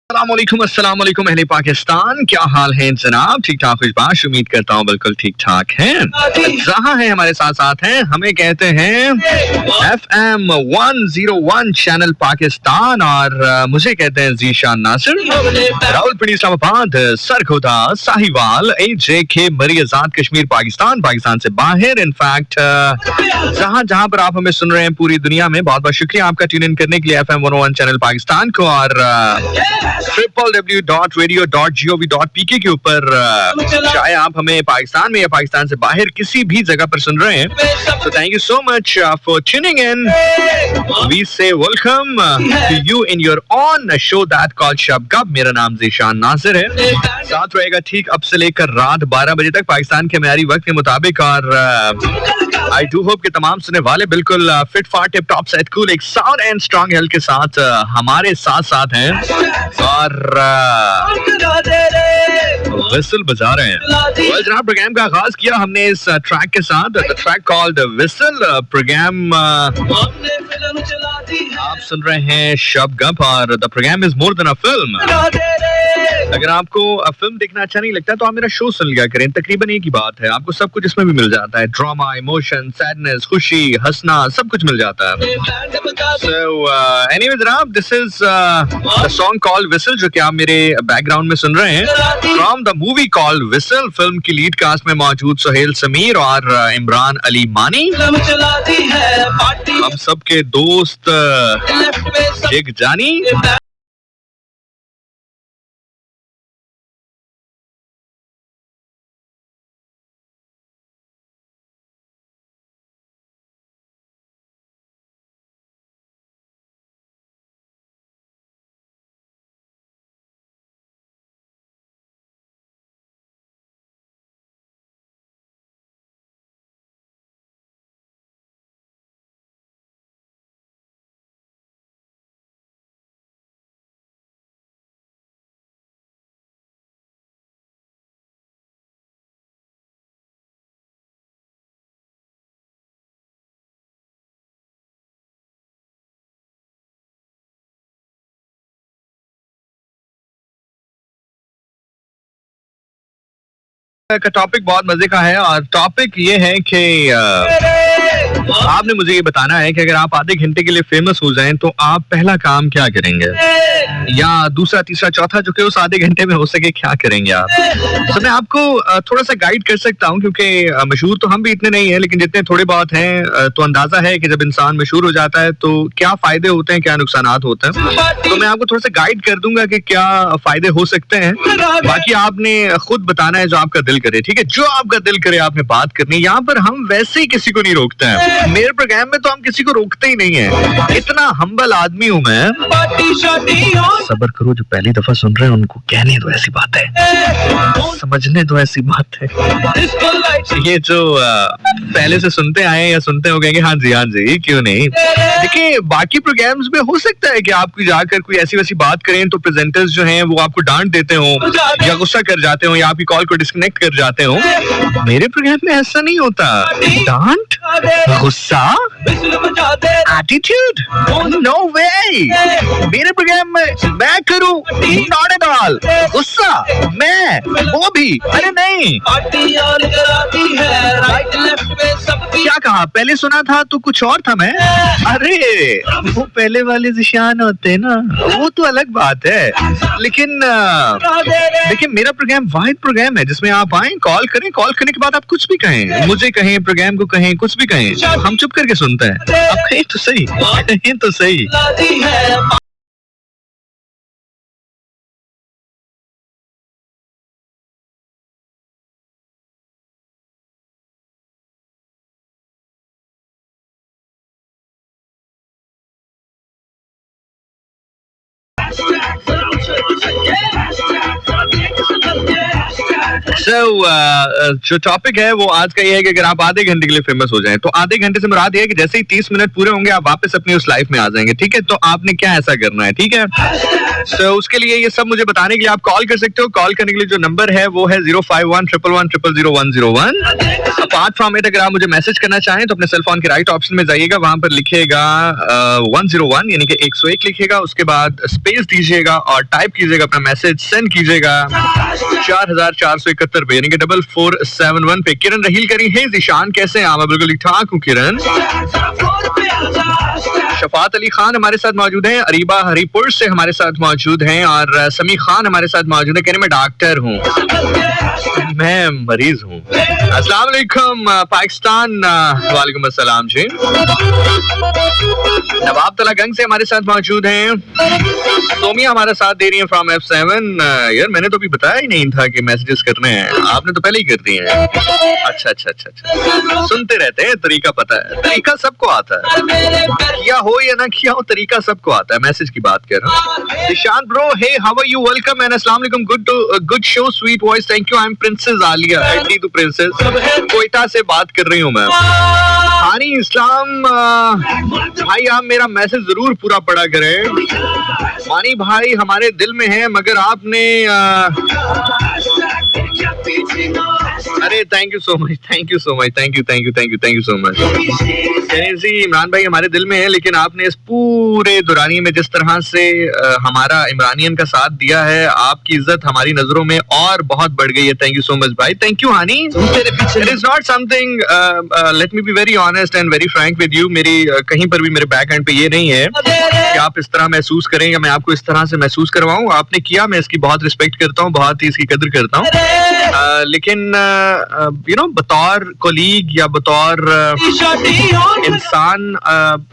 अस्सलाम वालेकुम अहले पाकिस्तान, क्या हाल है जनाब? ठीक ठाक खुशबाश, उम्मीद करता हूँ बिल्कुल ठीक ठाक हैं। जहाँ है हमारे साथ साथ हैं, हमें कहते हैं FM 101 चैनल पाकिस्तान और मुझे कहते हैं जीशान नासिर, रावलपिंडी इस्लामाबाद, सरगोदा, साहिवाल, AJK, मरी आजाद कश्मीर, पाकिस्तान, पाकिस्तान से बाहर। इनफैक्ट जहाँ जहाँ पर आप हमें सुन रहे हैं पूरी दुनिया में, बहुत बहुत शुक्रिया आपका ट्यून इन करने के लिए FM 101 चैनल पाकिस्तान को और www.radio.gov.pk के ऊपर चाहे आप हमें पाकिस्तान में या पाकिस्तान से बाहर किसी भी जगह पर सुन रहे हैं, तो thank you so much for tuning in. We say welcome to you in your own show that called शब गप। मेरा नाम जीशान नासिर है, साथ रहेगा ठीक अब से लेकर रात 12 बजे तक पाकिस्तान के म्यारी वक्त के मुताबिक। और आई डू होप कि तमाम सुनने वाले बिल्कुल फिट फाट टिप टॉप सेट कूल एक साउंड एंड स्ट्रांग हेल्थ के साथ हमारे साथ साथ हैं और विसल बजा रहे हैं। well, जनाब, प्रोग्राम का आगाज किया हमने इस ट्रैक के साथ, the track called whistle. Program आप सुन रहे हैं शब गप और the program is more than a film. अगर आपको फिल्म देखना अच्छा नहीं लगता तो आप मेरा शो सुन लिया करें, तकरीबन एक ही बात है, आपको सब कुछ इसमें भी मिल जाता है। ड्रामा, इमोशन, सैडनेस, खुशी, हंसना, सब कुछ मिल जाता है। So anyway जनाब, this is the song called Whistle जो कि आप मेरे बैकग्राउंड में सुन रहे हैं, from the movie called Whistle। Film की लीड कास्ट में मौजूद सुहेल समीर और इमरान अली मानी, हम सबके दोस्त जिग जानी। का टॉपिक बहुत मजे का है और टॉपिक ये है कि आपने मुझे ये बताना है कि अगर आप आधे घंटे के लिए फेमस हो जाएं तो आप पहला काम क्या करेंगे, या दूसरा तीसरा चौथा जो कि उस आधे घंटे में हो सके क्या करेंगे आप। तो मैं आपको थोड़ा सा गाइड कर सकता हूँ, क्योंकि मशहूर तो हम भी इतने नहीं है, लेकिन जितने थोड़े बहुत हैं तो अंदाजा है कि जब इंसान मशहूर हो जाता है तो क्या फायदे होते हैं, क्या नुकसान होते हैं। तो मैं आपको थोड़ा सा गाइड कर दूंगा कि क्या फायदे हो सकते हैं, बाकी आपने खुद बताना है जो आपका दिल करे। ठीक है, जो आपका दिल करे आपने बात करनी है। यहाँ पर हम वैसे ही किसी को नहीं रोकते हैं, मेरे प्रोग्राम में तो हम किसी को रोकते ही नहीं है, इतना हम्बल आदमी हूँ मैं। सब्र करो, जो पहली दफा सुन रहे हैं उनको कहने दो ऐसी बात है, समझने दो ऐसी बात है। ये जो पहले से सुनते आए या सुनते हो कहेंगे हाँ जी क्यों नहीं। देखिए बाकी प्रोग्राम्स में हो सकता है कि आप जाकर कोई ऐसी वैसी बात करें तो प्रेजेंटर्स जो हैं वो आपको डांट देते हो या गुस्सा कर जाते हो या आपकी कॉल को डिस्कनेक्ट कर जाते हो। मेरे प्रोग्राम में ऐसा नहीं होता, डांट, गुस्सा, एटीट्यूड, नो वे। मेरे प्रोग्राम में मैं करूं नॉट एट ऑल, गुस्सा मैं वो भी, अरे नहीं। क्या कहा, पहले सुना था तो कुछ और था मैं। अरे वो पहले वाले जिशान होते हैं ना, वो तो अलग बात है, लेकिन देखिए मेरा प्रोग्राम वाहिद प्रोग्राम है जिसमें आप आए, कॉल करें, कॉल करने के बाद आप कुछ भी कहें, मुझे कहें, प्रोग्राम को कहें, कुछ भी कहें, हम चुप करके सुनते हैं। आप कहें तो सही, कहें तो सही। जो टॉपिक है वो आज का ये है कि अगर आप आधे घंटे के लिए फेमस हो जाएं तो आधे घंटे से मुराद ये है कि जैसे ही 30 मिनट पूरे होंगे आप वापस अपनी उस लाइफ में आ जाएंगे। ठीक है, तो आपने क्या ऐसा करना है, ठीक है। उसके लिए ये सब मुझे बताने के लिए आप कॉल कर सकते हो। कॉल करने के लिए जो नंबर है वो है 05111000101। अपार्ट फ्रॉम इट अगर आप मुझे मैसेज करना चाहें तो अपने सेल फोन के राइट ऑप्शन में जाइएगा, वहां पर लिखिएगा 101 यानी कि 101 लिखिएगा, उसके बाद स्पेस दीजिएगा और टाइप कीजिएगा अपना मैसेज, सेंड कीजिएगा 4471 पे यानी कि 4471 पे। किरण रहील करी है ईशान, कैसे हैं आप? बिल्कुल ठीक ठाक हूँ किरण। शफात अली खान हमारे साथ मौजूद हैं, अरीबा हरीपुर से हमारे साथ मौजूद हैं और समी खान हमारे साथ मौजूद है। कहने मैं डॉक्टर हूँ, मैं मरीज हूँ। अस्सलाम वालेकुम पाकिस्तान। वालेकुम अस्सलाम जी। नवाब तलागंज से हमारे साथ मौजूद हैं, सोमिया हमारा साथ दे रही है फ्रॉम F7। यार मैंने तो अभी बताया ही नहीं था कि मैसेजेस करने हैं, आपने तो पहले ही कर दिए हैं। अच्छा, सुनते रहते हैं, तरीका पता है, तरीका सबको आता है, किया हो या ना किया हो तरीका सबको आता है। मैसेज की बात कर रहा हूँ। Nishant bro, hey how are you, welcome and अस्सलाम वालेकुम, good show, sweet voice, thank you. I am princess Aliya, एडी टू प्रिंसेस, कोयटा से बात कर रही हूँ मैं। हानी इस्लाम भाई, आप मेरा मैसेज जरूर पूरा पढ़ा करें। मानी भाई हमारे दिल में है मगर आपने अरे thank you so much, thank you so much, thank you so much. जी इमरान भाई हमारे दिल में है, लेकिन आपने इस पूरे दुरानी में जिस तरह से हमारा इमरानियन का साथ दिया है, आपकी इज्जत हमारी नजरों में और बहुत बढ़ गई है। थैंक यू सो मच भाई, thank you honey. It is not something, let me be very honest and very frank with you, मेरी कहीं पर भी मेरे बैक एंड पे ये नहीं है कि आप इस तरह महसूस करें या मैं आपको इस तरह से महसूस करवाऊं। आपने किया, मैं इसकी बहुत रिस्पेक्ट करता हूँ, बहुत ही इसकी कदर करता हूँ, लेकिन यू नो बतौर कोलीग या बतौर इंसान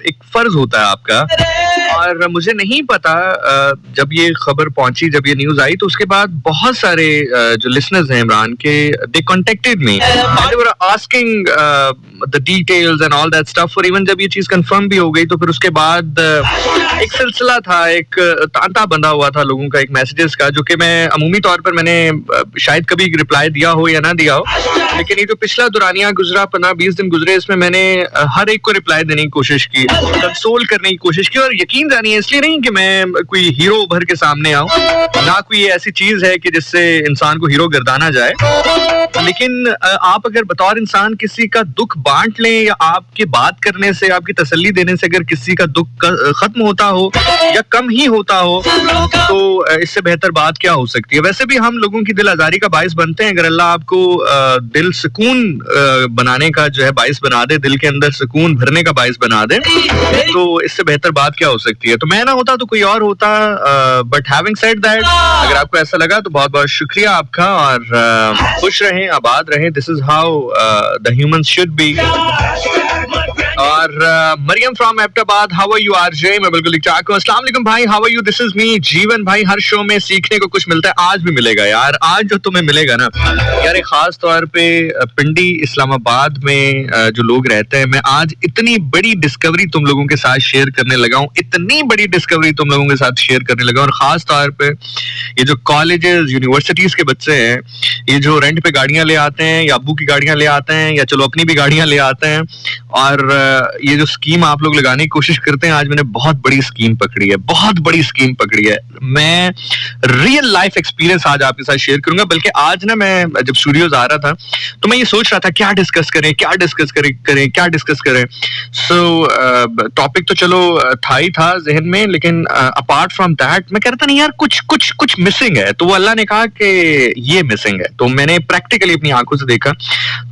एक फर्ज होता है आपका। और मुझे नहीं पता, जब ये खबर पहुंची, जब ये न्यूज आई, तो उसके बाद बहुत सारे जो लिसनर्स हैं इमरान के, they contacted me and they were asking the details and all that stuff. और इवन जब ये चीज कंफर्म भी हो गई तो फिर उसके बाद एक सिलसिला था, एक तांता बंधा हुआ था लोगों का, एक मैसेजेस का, जो कि मैं अमूमी तौर पर मैंने शायद कभी रिप्लाई दिया हो या ना दिया हो, लेकिन ये जो पिछला दुरानिया गुजरा 15-20 दिन गुजरे, इसमें मैंने हर एक को रिप्लाई देने की कोशिश की, कंसोल करने की कोशिश की। और यकीन जानी है, इसलिए नहीं कि मैं कोई हीरो उभर के सामने आऊं, ना कोई ऐसी चीज है कि जिससे इंसान को हीरो गर्दाना जाए, लेकिन आप अगर बतौर इंसान किसी का दुख बांट लें या आपके बात करने से, आपकी तसल्ली देने से अगर किसी का दुख खत्म होता हो या कम ही होता हो, तो इससे बेहतर बात क्या हो सकती है। वैसे भी हम लोगों की दिल आजारी का बाइस बनते हैं। अगर अल्लाह आपको दिल सुकून बनाने का जो है बाइस बना दे, दिल के अंदर सुकून भरने का बाइस बना दे, तो इससे बेहतर बात क्या हो सकती है। तो मैं ना होता तो कोई और होता, बट हैविंग सेड दैट, अगर आपको ऐसा लगा तो बहुत बहुत शुक्रिया आपका, और खुश रहें, आबाद रहें। This is how the humans should be. और Maryam from Abbottabad, how are you RJ? मैं बिल्कुल ठीक हूं। अस्सलाम वालेकुम भाई, how are you? This is me Jeevan. भाई हर शो में सीखने को कुछ मिलता है, आज भी मिलेगा यार। आज जो तुम्हें मिलेगा ना यार, खास तौर पे पिंडी इस्लामाबाद में जो लोग रहते हैं, मैं आज इतनी बड़ी डिस्कवरी तुम लोगों के साथ शेयर करने लगा हूँ, इतनी बड़ी डिस्कवरी तुम लोगों के साथ शेयर करने लगा हूं। और खास तौर पे ये जो कॉलेजेस यूनिवर्सिटीज के बच्चे हैं, ये जो रेंट पे गाड़ियां ले आते हैं या अब्बू की गाड़ियां ले आते हैं या चलो अपनी भी गाड़ियां ले आते हैं, और ये जो स्कीम आप लोग लगाने की कोशिश करते हैं, आज मैंने बहुत बड़ी स्कीम पकड़ी है, बहुत बड़ी स्कीम पकड़ी है। मैं रियल लाइफ एक्सपीरियंस आज आपके साथ शेयर करूंगा। बल्कि आज ना मैं जब स्टूडियोज आ रहा था तो मैं ये सोच रहा था क्या डिस्कस करें, क्या डिस्कस करें, क्या डिस्कस करें। सो टॉपिक तो चलो था ही था जहन में, लेकिन अपार्ट फ्रॉम दैट मैं कह रहा था नहीं यार, कुछ मिसिंग है। तो वो अल्लाह ने कहा कि ये मिसिंग है, तो मैंने प्रैक्टिकली अपनी आंखों से देखा,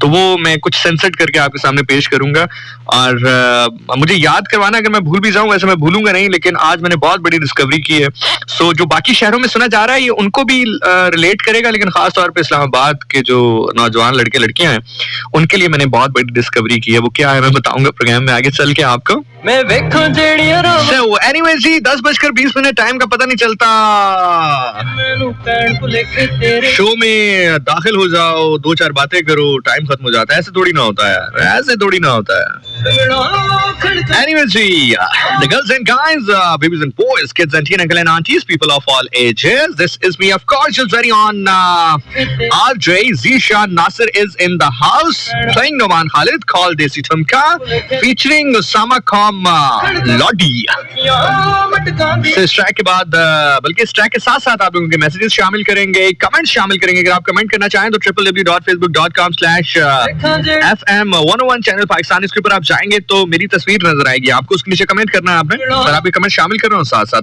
तो वो मैं कुछ सेंसर्ड करके आपके सामने पेश करूंगा। और मुझे याद करवाना, अगर मैं भूल भी जाऊं, वैसे मैं भूलूंगा नहीं, लेकिन आज मैंने बहुत बड़ी डिस्कवरी की है। सो जो बाकी शहरों में सुना जा रहा है ये उनको भी रिलेट करेगा, लेकिन खास तौर पे इस्लामाबाद के जो नौजवान लड़के लड़कियां हैं उनके लिए मैंने बहुत बड़ी डिस्कवरी की है। वो क्या है मैं बताऊंगा प्रोग्राम में आगे चल के आपको। मैं so, anyway, जी 10:20 टाइम का पता नहीं चलता। शो में दाखिल हो जाओ, 2-4 बातें करो, टाइम खत्म हो जाता है। ऐसे थोड़ी ना होता है, ऐसे थोड़ी ना होता है। Anyway, ji, the girls and guys, babies and boys, kids and teen uncle and aunties, people of all ages. This is me, of course, your very own RJ Zishan Nasir is in the house, playing Noman Khalid, called Desi Tumka, featuring Osama Khan लॉडी। इस track के बाद, बल्कि इस track के साथ साथ आप लोगों के मैसेजेस शामिल करेंगे, कमेंट्स शामिल करेंगे। अगर आप कमेंट करना चाहें तो www.facebook.com/FM101 चैनल पाकिस्तान, इसके ऊपर आप जाएंगे तो मेरी तस्वीर नजर आएगी आपको, उसके नीचे कमेंट करना है आपने, और आप ये कमेंट शामिल कर रहे हो साथ साथ।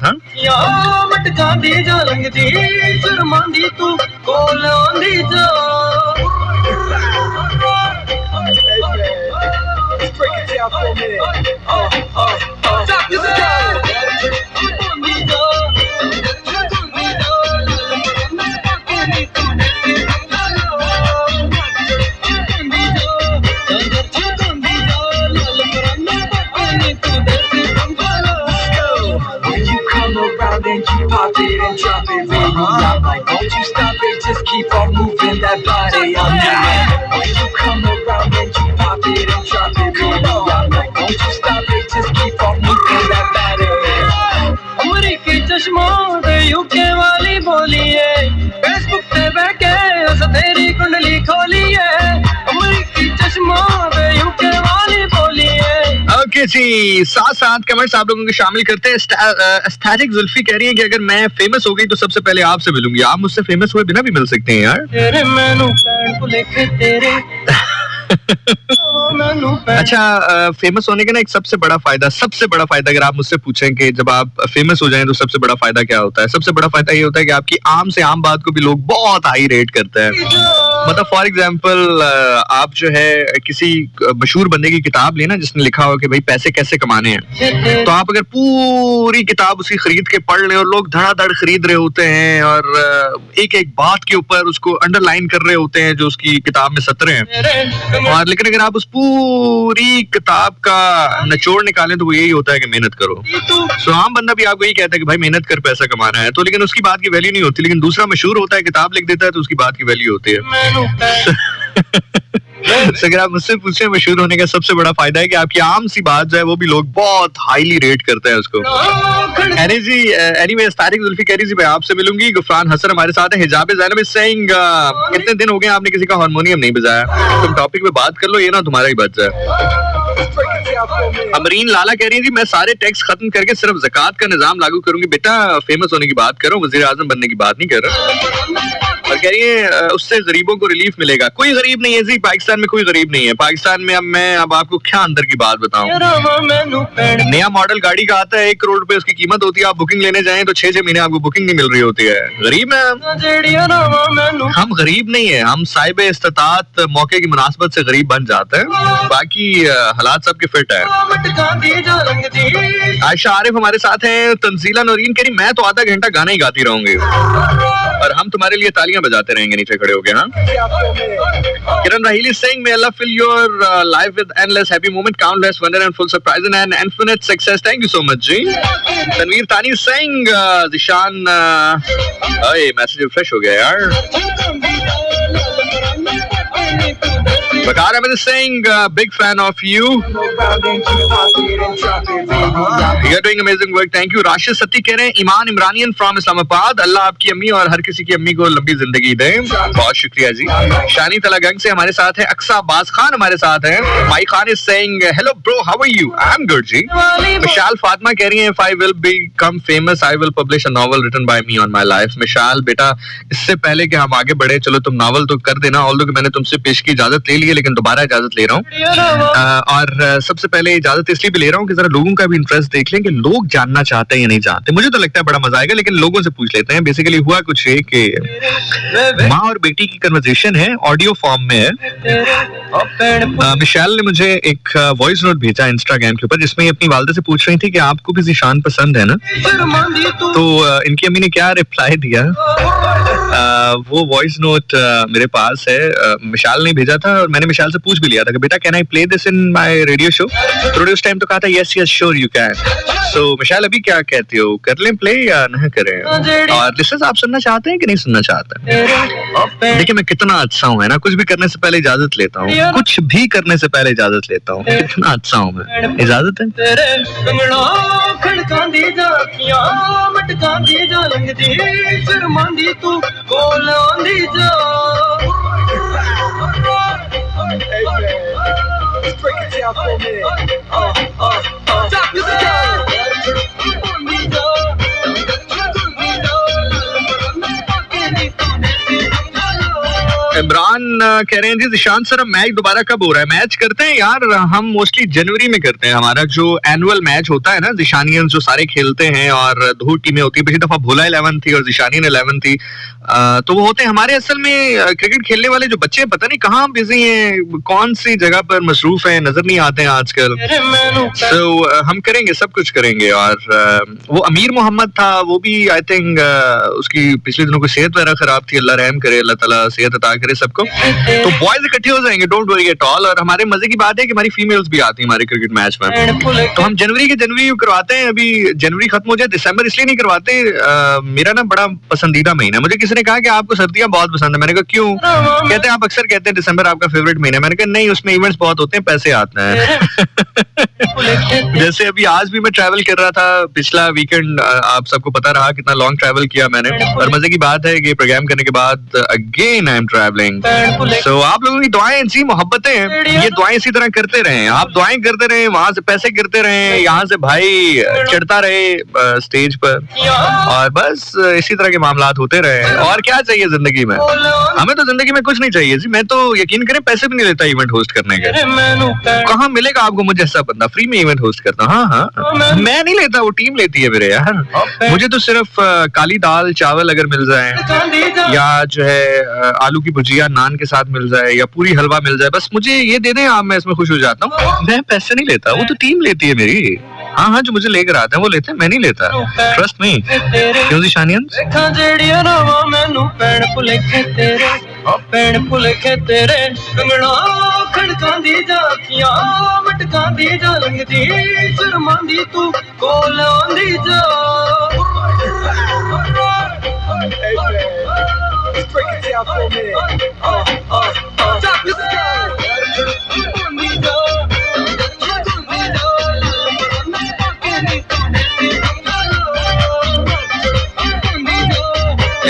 And you pop it and drop it, baby. I'm like, don't you stop it, just keep on moving that body. I'm like, when you come around and you pop it and drop it, baby. I'm like, don't you stop it, just keep on moving that body. अमरीकी चश्मों दे UK वाली बोली है, Facebook पे बैठे उस तेरी कुंडली खोली है। अमरीकी चश्मों दे यूके वाली बोली है। ओके जी, साथ साथ कमेंट्स आप लोगों के शामिल करते हैं। एस्थेटिक जुल्फी कह रही है कि अगर मैं फेमस हो गई तो सबसे पहले आपसे मिलूंगी। आप मुझसे फेमस हुए बिना भी मिल सकते हैं यार। तेरे मैनू पैन को लेके तेरे अच्छा, फेमस होने का ना एक सबसे बड़ा फायदा अगर आप मुझसे पूछें कि जब आप फेमस हो जाएं तो सबसे बड़ा फायदा क्या होता है, सबसे बड़ा फायदा ये होता है कि आपकी आम से आम बात को भी लोग बहुत हाई रेट करते हैं। मतलब फॉर एग्जाम्पल, आप जो है किसी मशहूर बंदे की किताब लेना जिसने लिखा हो कि भाई पैसे कैसे कमाने हैं, तो आप अगर पूरी किताब उसकी खरीद के पढ़ लें और लोग धड़ाधड़ खरीद रहे होते हैं और एक एक बात के ऊपर उसको अंडरलाइन कर रहे होते हैं जो उसकी किताब में सतरे हैं, और लेकिन अगर आप उस पूरी किताब का निचोड़ निकालें तो वो यही होता है कि मेहनत करो। सो आम बंदा भी आपको यही कहता है कि भाई मेहनत कर पैसा कमाना है, तो लेकिन उसकी बात की वैल्यू नहीं होती। लेकिन दूसरा मशहूर होता है, किताब लिख देता है, तो उसकी बात की वैल्यू होती है। अगर आप मुझसे पूछे मशहूर होने का सबसे बड़ा फायदा है कि आपकी आम सी बात जो है वो भी लोग बहुत हाईली रेट करते हैं उसको। एनीवेज, तारिक जुल्फी कह रही थी भाई आपसे मिलूंगी। गुफरान हसन हमारे साथ है। हिजाब ज़ैनब इज सेइंग कितने दिन हो गए आपने किसी का हारमोनियम नहीं बजाया, तुम टॉपिक पे बात कर लो, ये ना तुम्हारा ही बच जाए। अमरीन लाला कह रही है जी मैं सारे टैक्स खत्म करके सिर्फ ज़कात का निजाम लागू करूंगी। बेटा फेमस होने की बात करो, वजीर आजम बनने की बात नहीं कर रहा। और कह रही है उससे गरीबों को रिलीफ मिलेगा। कोई गरीब नहीं है जी, पाकिस्तान में कोई गरीब नहीं है। पाकिस्तान में अब आपको क्या अंदर की बात बताऊं, नया मॉडल गाड़ी का आता है 1 करोड़ रुपए उसकी कीमत होती है। आप बुकिंग लेने जाएं तो 6 महीने आपको बुकिंग नहीं मिल रही होती है। गरीब है हम गरीब नहीं है, हम साहिब इस्तात मौके की मुनासबत से गरीब बन जाते हैं। बाकी हालात सबके फिट है। आयशा आरिफ हमारे साथ हैं। तंजीला नौरीन कह रही मैं तो आधा घंटा गाना ही गाती रहूंगी और हम तुम्हारे लिए तालियां बजाते रहेंगे नीचे खड़े होके। हाँ, किरण राहीली Singh may Allah fill your life with endless happy moment, countless wonder and full surprise and infinite success. Thank you so much जी। तनवीर तानी सिंह जिशान मैसेज रिफ्रेश हो गया यार। वकार Ahmad Singh big fan of you. You are doing amazing work. Thank you. Rashid Satti कह रहे हैं ईमान इमरानियन from Islamabad, अल्लाह आपकी अम्मी और हर किसी की अम्मी को लंबी जिंदगी दे। बहुत शुक्रिया जी। शानी तलागंग से हमारे साथ है अक्सा अब्बास खान हमारे साथ है। My Khan is saying hello bro how are you, I am good जी। मिशाल फातिमा कह रही है if I will become famous I will publish a novel written by me on my life. Mishal बेटा इससे पहले कि हम आगे बढ़े, चलो तुम नॉवल तो कर देना, ऑल्दो कि मैंने तुमसे पेश की इजाजत ले ली है, लेकिन दोबारा इजाजत ले रहा हूँ। और सबसे पहले इजाजत इसलिए भी ले रहा हूँ कि जरा लोगों का भी इंटरेस्ट देख लें कि लोग जानना चाहते हैं या नहीं चाहते। मुझे तो लगता है बड़ा मजा आएगा, लेकिन लोगों से पूछ लेते हैं। बेसिकली हुआ कुछ है कि माँ और बेटी की कन्वर्सेशन है, ऑडियो फॉर्म में है। मिशेल ने मुझे एक वॉइस नोट भेजा इंस्टाग्राम के ऊपर जिसमें अपनी वालदा से पूछ रही थी कि आपको भी ज़ीशान पसंद है ना। तो इनकी अम्मी ने क्या रिप्लाई दिया, वो वॉइस नोट मेरे पास है। मिशाल ने भेजा था और मैंने मिशाल से पूछ भी लिया था कि बेटा can I play this in my radio show. तो उस टाइम तो कहा था yes yes sure you can. So Mishal अभी क्या कहती हो, कर लें प्ले या ना करें? और लिसनर्स आप सुनना चाहते हैं कि नहीं सुनना चाहते हैं? देखिए मैं कितना अच्छा हूँ है ना, कुछ भी करने से पहले इजाजत लेता हूँ, कुछ भी करने से पहले इजाजत लेता हूँ। कितना अच्छा हूँ मैं, इजाजत इमरान कह रहे हैं जी जिशान सर मैच दोबारा कब हो रहा है? मैच करते हैं यार हम मोस्टली जनवरी में करते हैं। हमारा जो एनुअल मैच होता है ना, जिशानियंस जो सारे खेलते हैं और 2 टीमें होती है। पिछली दफा भोला 11 थी और जिशानियन 11 थी। तो वो होते हैं हमारे असल में क्रिकेट खेलने वाले जो बच्चे पता नहीं कहाँ बिजी हैं, कौन सी जगह पर मसरूफ हैं, नजर नहीं आते हैं आजकल। तो हम करेंगे, सब कुछ करेंगे। और वो अमीर मोहम्मद था, वो भी आई थिंक उसकी पिछले दिनों की सेहत वगैरह खराब थी। अल्लाह रहम करे, अल्लाह ताला सेहत अता करे सबको। तो बॉयज इकट्ठे हो जाएंगे, डोंट वरी एट ऑल। और हमारे मजे की बात है कि हमारी फीमेल्स भी आती हैं हमारे क्रिकेट मैच में। तो हम जनवरी करवाते हैं। अभी जनवरी खत्म हो जाए, दिसंबर इसलिए नहीं करवाते, मेरा ना बड़ा पसंदीदा महीना। मुझे किसी ने कहा कि आपको सर्दियां बहुत पसंद है, मैंने कहा क्यों? कहते हैं आप अक्सर कहते हैं दिसंबर आपका फेवरेट महीना। मैंने कहा नहीं, उसमें इवेंट्स बहुत होते हैं, पैसे आते हैं। जैसे अभी आज भी मैं ट्रैवल कर रहा था, पिछला वीकेंड आप सबको पता रहा कितना लॉन्ग ट्रैवल किया मैंने। और मजे की बात है कि प्रोग्राम करने के बाद अगेन आई एम ट्रैवलिंग। सो आप लोगों की दुआएं जी, मोहब्बतें, ये दुआएं इसी तरह करते रहें। आप दुआएं करते रहें, वहां से पैसे गिरते रहें, यहाँ से भाई चढ़ता रहे स्टेज पर, और बस इसी तरह के मामलात होते रहे। और क्या चाहिए जिंदगी में? हमें तो जिंदगी में कुछ नहीं चाहिए जी। मैं तो यकीन करें पैसे भी नहीं लेता इवेंट होस्ट करने के। कहाँ मिलेगा आपको मुझे ऐसा बंदा फ्री में इवेंट होस्ट करता? हाँ, मैं नहीं लेता, वो टीम लेती है मेरे यार। मुझे तो सिर्फ काली दाल चावल अगर मिल जाए, या जो है आलू की भुजिया नान के साथ मिल जाए, या पूरी हलवा मिल जाए, बस मुझे ये दे दें आप, मैं इसमें खुश हो जाता हूँ। मैं पैसे नहीं लेता, वो तो टीम लेती है मेरी। हाँ, जो मुझे लेकर आते हैं वो लेते हैं, मैं नहीं लेता। Trust me. क्यों जी शानियन?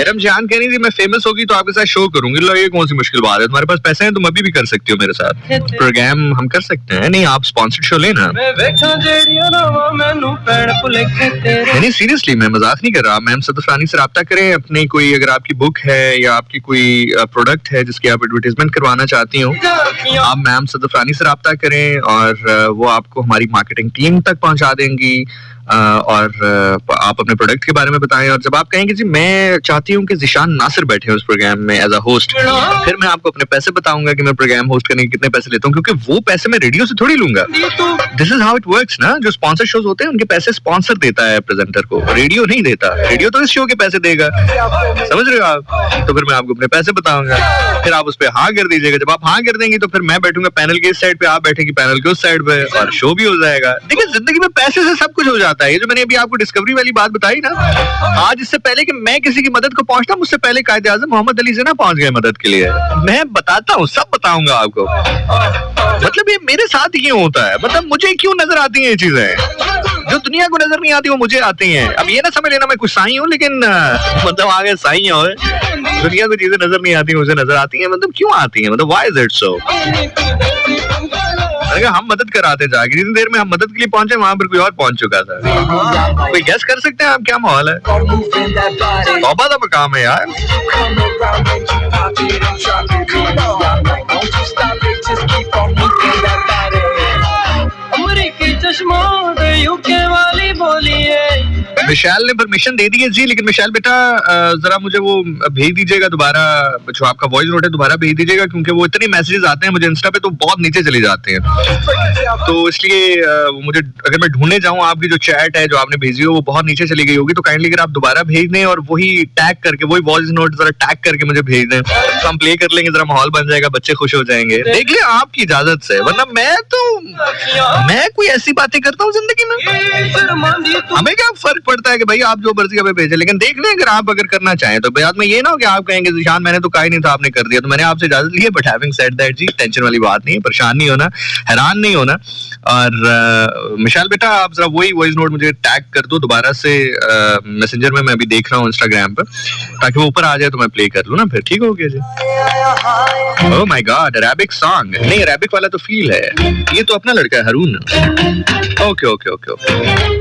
मैडम जान कह रही थी मैं फेमस होगी तो आपके साथ शो करूंगी। लो ये कौन सी मुश्किल बात है, तुम्हारे पास पैसे हैं, तुम अभी भी कर सकती हो मेरे साथ प्रोग्राम, हम कर सकते हैं। नहीं आप स्पॉन्सर्ड शो लेना। नहीं सीरियसली मैं मजाक नहीं कर रहा। मैम सदफरानी से राब्ता करें, अपनी कोई अगर आपकी बुक है या आपकी कोई प्रोडक्ट है जिसकी आप एडवर्टाइजमेंट करवाना चाहती हो, आप मैम सदफरानी से राब्ता करें और वो आपको हमारी मार्केटिंग टीम तक पहुंचा देंगी। और आप अपने प्रोडक्ट के बारे में बताएं, और जब आप कहेंगे जी मैं चाहती हूँ कि ज़िशान नासिर बैठे हैं उस प्रोग्राम में एज अ होस्ट, फिर मैं आपको अपने पैसे बताऊंगा कि मैं प्रोग्राम होस्ट करने के कितने पैसे लेता हूँ, क्योंकि वो पैसे मैं रेडियो से थोड़ी लूंगा। This is how it works ना। जो स्पॉन्सर शोज होते हैं उनके पैसे स्पॉन्सर देता है प्रेजेंटर को, रेडियो नहीं देता। रेडियो तो इस शो के पैसे देगा, समझ रहे हो आप? तो फिर मैं आपको अपने पैसे बताऊंगा, फिर आप उस पर हाँ कर दीजिएगा। जब आप हाँ कर देंगे तो फिर मैं बैठूंगा पैनल के इस साइड पे, आप बैठेंगे पैनल के उस साइड पे, और शो भी हो जाएगा। देखिए जिंदगी में पैसे से सब कुछ हो जाता है। ये जो मैंने अभी आपको डिस्कवरी वाली बात बताई ना, आज इससे पहले कि मैं किसी की मदद को पहुंचता, मुझसे पहले कायदे आजम मोहम्मद अली जिन्ना पहुंच गए मदद के लिए। मैं बताता हूँ, सब बताऊंगा आपको। मतलब ये मेरे साथ क्यों होता है, मतलब मुझे क्यों नजर आती हैं ये चीजें जो दुनिया को नजर नहीं आती, वो मुझे आती हैं। अब ये ना समझ लेना मैं कुछ साई हूँ, लेकिन मतलब आगे साई हो, दुनिया को चीजें नजर नहीं आती, मुझे नजर आती हैं। मतलब क्यों आती हैं, मतलब व्हाई इज इट सो? अगर हम मदद कराते जाके, जितनी देर में हम मदद के लिए पहुंचे वहां पर कोई और पहुंच चुका था। कोई गेस कर सकते हैं आप क्या माहौल है? तौबा का मकाम है यार। विशाल ने परमिशन दे दी है जी, लेकिन विशाल बेटा जरा मुझे वो भेज दीजिएगा दोबारा, जो आपका वॉइस नोट है दोबारा भेज दीजिएगा, क्योंकि वो इतने मैसेजेस आते हैं मुझे इंस्टा पे तो बहुत नीचे चले जाते हैं। तो इसलिए मुझे अगर मैं ढूंढने जाऊँ आपकी जो चैट है जो आपने भेजी हो वो बहुत नीचे चली गई होगी, तो काइंडली अगर आप दोबारा भेज दें और वही टैग करके, वही वॉइस नोट जरा टैग करके मुझे भेज दें, तो हम प्ले कर लेंगे, जरा माहौल बन जाएगा, बच्चे खुश हो जाएंगे। देख लिया आपकी इजाजत से, वरना मैं कोई ऐसी बातें करता हूँ जिंदगी में, हमें क्या फर्क पड़ता है कि भाई आप जो मर्जी हमें भेजे। लेकिन देख लें अगर आप अगर करना चाहें तो बाद में ये ना हो कि आप कहेंगे ज़िशान मैंने तो कहा ही नहीं था, आपने कर दिया। तो मैंने आपसे इजाजत ली है, बट हैविंग सेड दैट जी टेंशन वाली बात नहीं है, परेशान नहीं होना, हैरान नहीं होना। और मिशाल बेटा आप जरा वही वॉइस नोट मुझे टैग कर दो दोबारा से मैसेंजर में, मैं अभी देख रहा हूँ इंस्टाग्राम पर, ताकि वो ऊपर आ जाए तो मैं प्ले कर लूँ ना, फिर ठीक हो गया जी। Oh my god, Arabic song नहीं, अरेबिक वाला तो फील है, ये तो अपना लड़का है Haroon. Okay okay okay okay.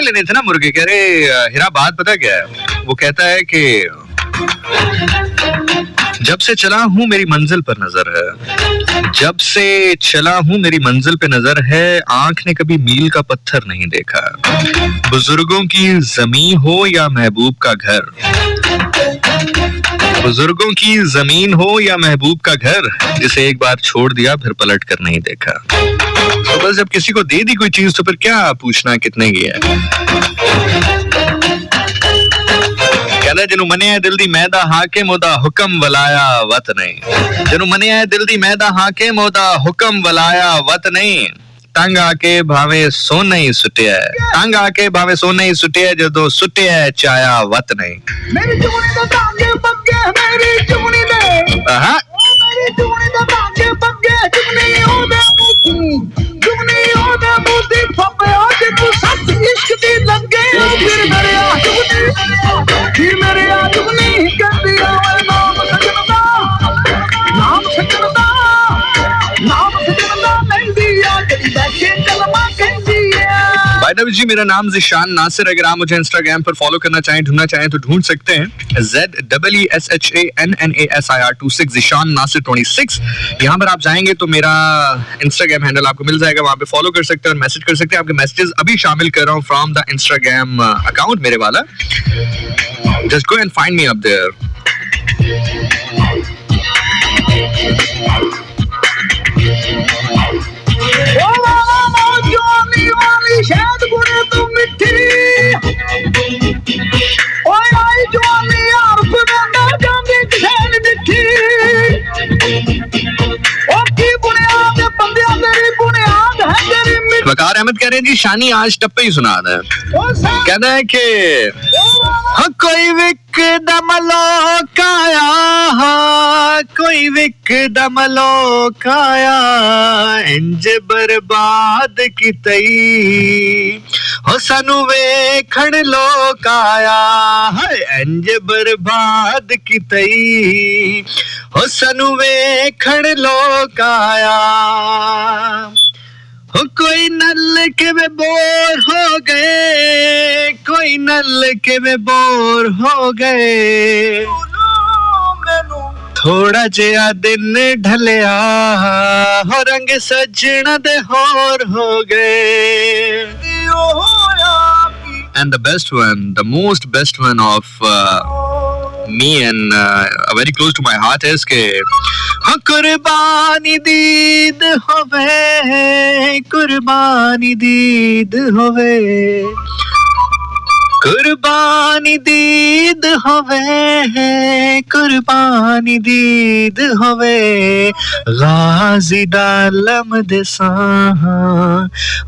लेने थे ना मुर्गे, कह रहे हीरा बात पता क्या है, वो कहता है कि जब से चला हूँ मेरी मंजिल पर नजर है, जब से चला हूँ मेरी मंजिल पे नजर है, आंख ने कभी मील का पत्थर नहीं देखा। बुजुर्गों की जमीन हो या महबूब का घर, बुजुर्गों की जमीन हो या महबूब का घर, जिसे एक बार छोड़ दिया फिर पलट कर नहीं देखा। तो बस जब किसी को दे दी कोई चीज तो फिर क्या पूछना कितने की है। कहता जिन्हों मनिया दिल दी मैदा हाकिम ओदा हुक्म वलाया वत नहीं, जिन्हों मनिया दिल दी मैदा हाकिम ओदा हुक्म वलाया वत नहीं। तंग आके भावे सोना ही सुटिया है, तंग आके भावे सोना ही सुटिया है, जदों सुटिया है चाया वत नहीं। मेरी चुगनी दे टांगे पक्के, मेरी चुगनी दे हाँ मेरी चुगनी दे टांगे पक्के, चुगनी ओदे मुठी, चुगनी ओदे मुठी फपे आज तू सच इश्क दी लगे, फिर मेरे आ चुगनी मेरे आ चुगनी कहती है नाम सजन दा, नाम सजन दा, नाम सजन दा लेंदी आ जड़ी बैठे कलमा कहती है। बाय द वे जी, मेरा नाम ज़िशान नासिर। अगर आप मुझे इंस्टाग्राम पर फॉलो करना चाहें, ढूंढना चाहें तो ढूंढ सकते हैं ZEESHANNASIR26 ज़िशान नासिर 26। यहाँ पर आप जाएंगे तो मेरा इंस्टाग्राम हैंडल आपको मिल जाएगा, वहाँ पे फॉलो कर सकते हैं और मैसेज कर सकते हैं। आपके मैसेजेस अभी शामिल कर रहा हूँ फ्रॉम द इंस्टाग्राम अकाउंट मेरे वाला। Just go and find me up there. शायद गुने तू मिठी, ओए आई जवानी यार सुना जांदी किसान मिठी, ओ की बुनियाद बंदियां तेरी बुनियाद है तेरी मिठी। वकार अहमद कह रहे हैं जी शानी आज टप्पे ही सुना दे। कहना है कि कोई विक दमलो काया, कोई विक दमलो काया, इंज बर्बाद की तई, हो सानू वेखण लोक आया, हाय इंज बर्बाद की तई, हो सानू वेखण लोक आया। हो कोई नल के वे बोर हो गए, कोई नल के वे बोर हो गए, थोड़ा जिहा दिन ढलिया, हो रंग सजना दे होर हो गए। And the best one, the most best one of me and very close to my heart is के कुर्बानी दीद होवे, कुर्बानी दीद होवे, कुर्बानी दीद होवे, कुर्बानी दीद होवे, गाजी डालम देसाहा,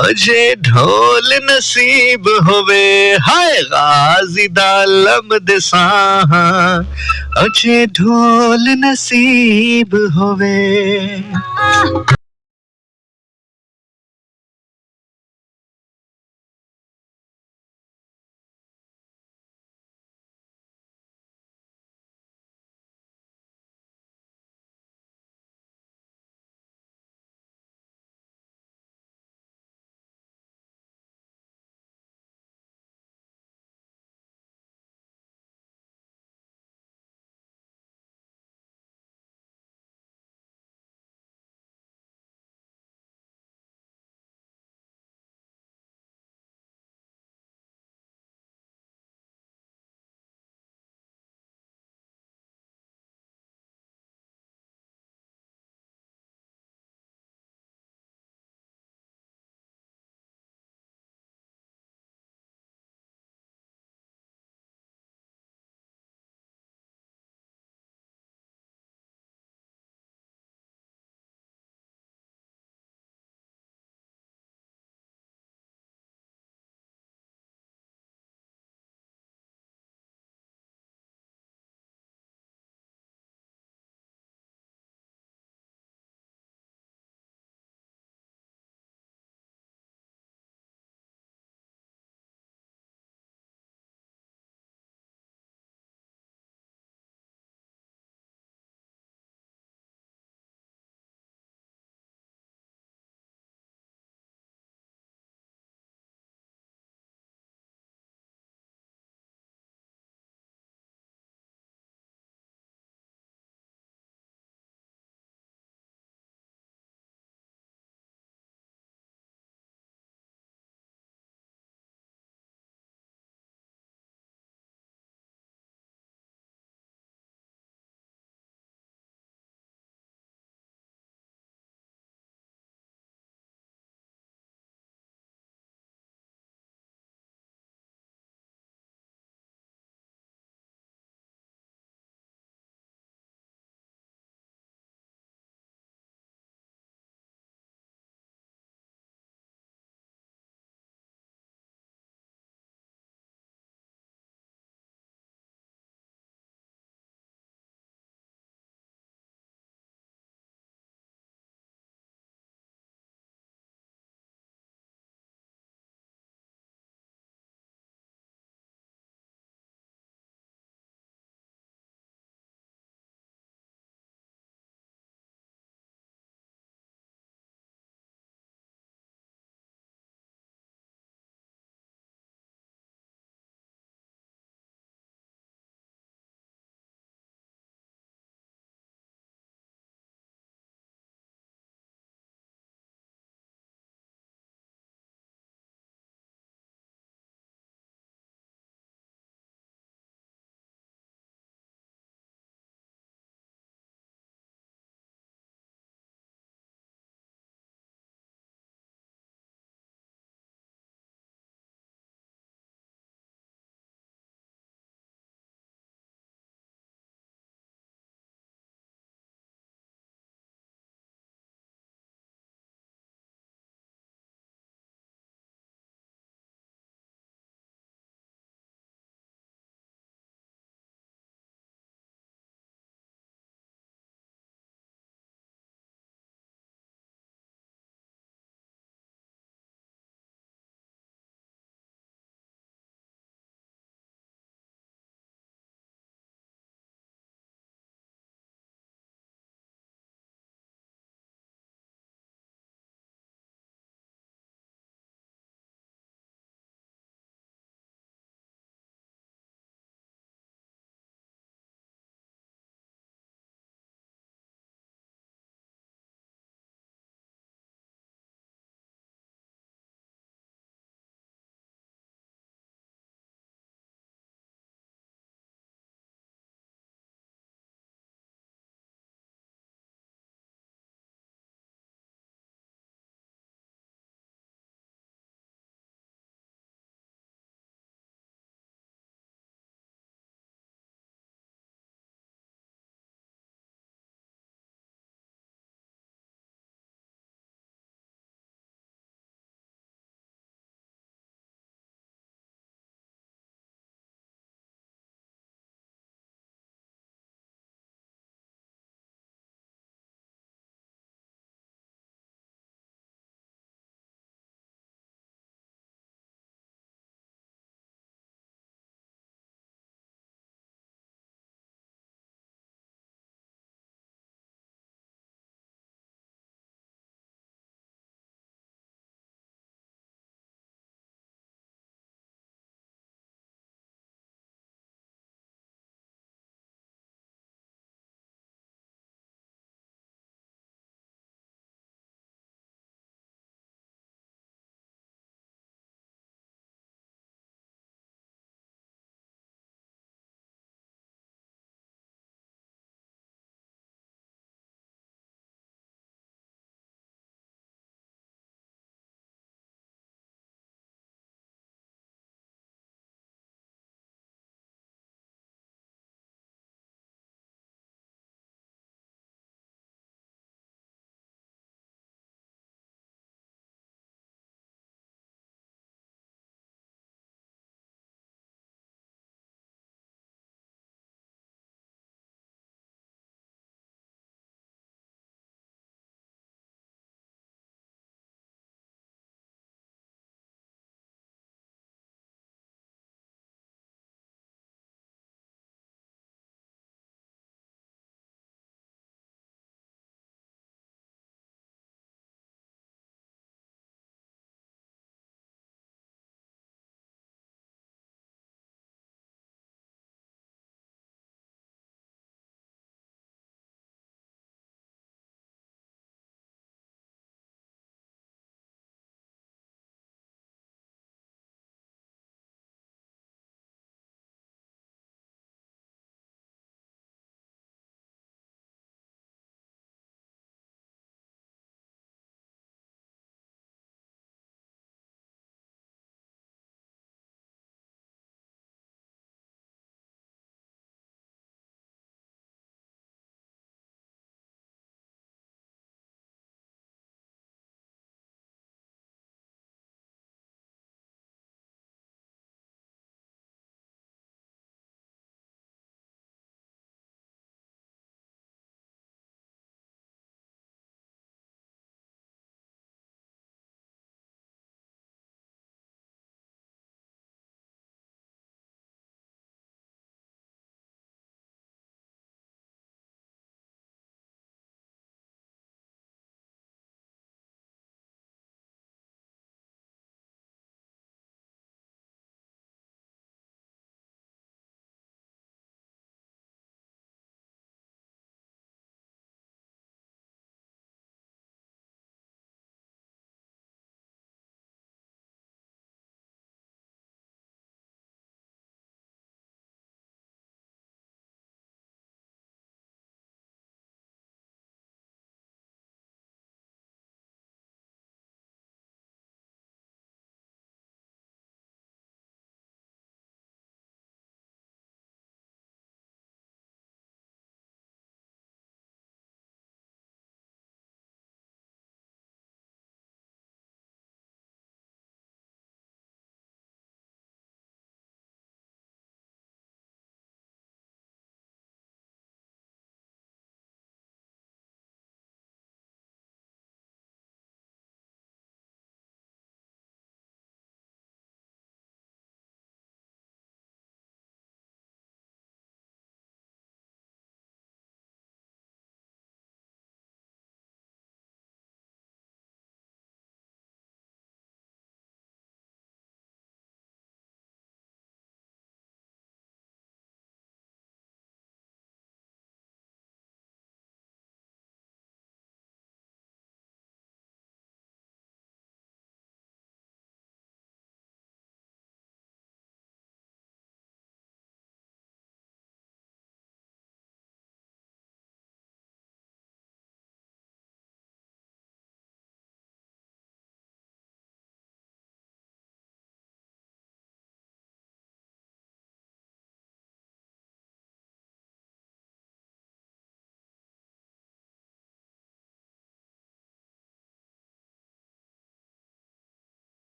अजे ढोल नसीब होवे, हाय गाजी डालम देसाहा, अजे ढोल नसीब होवे।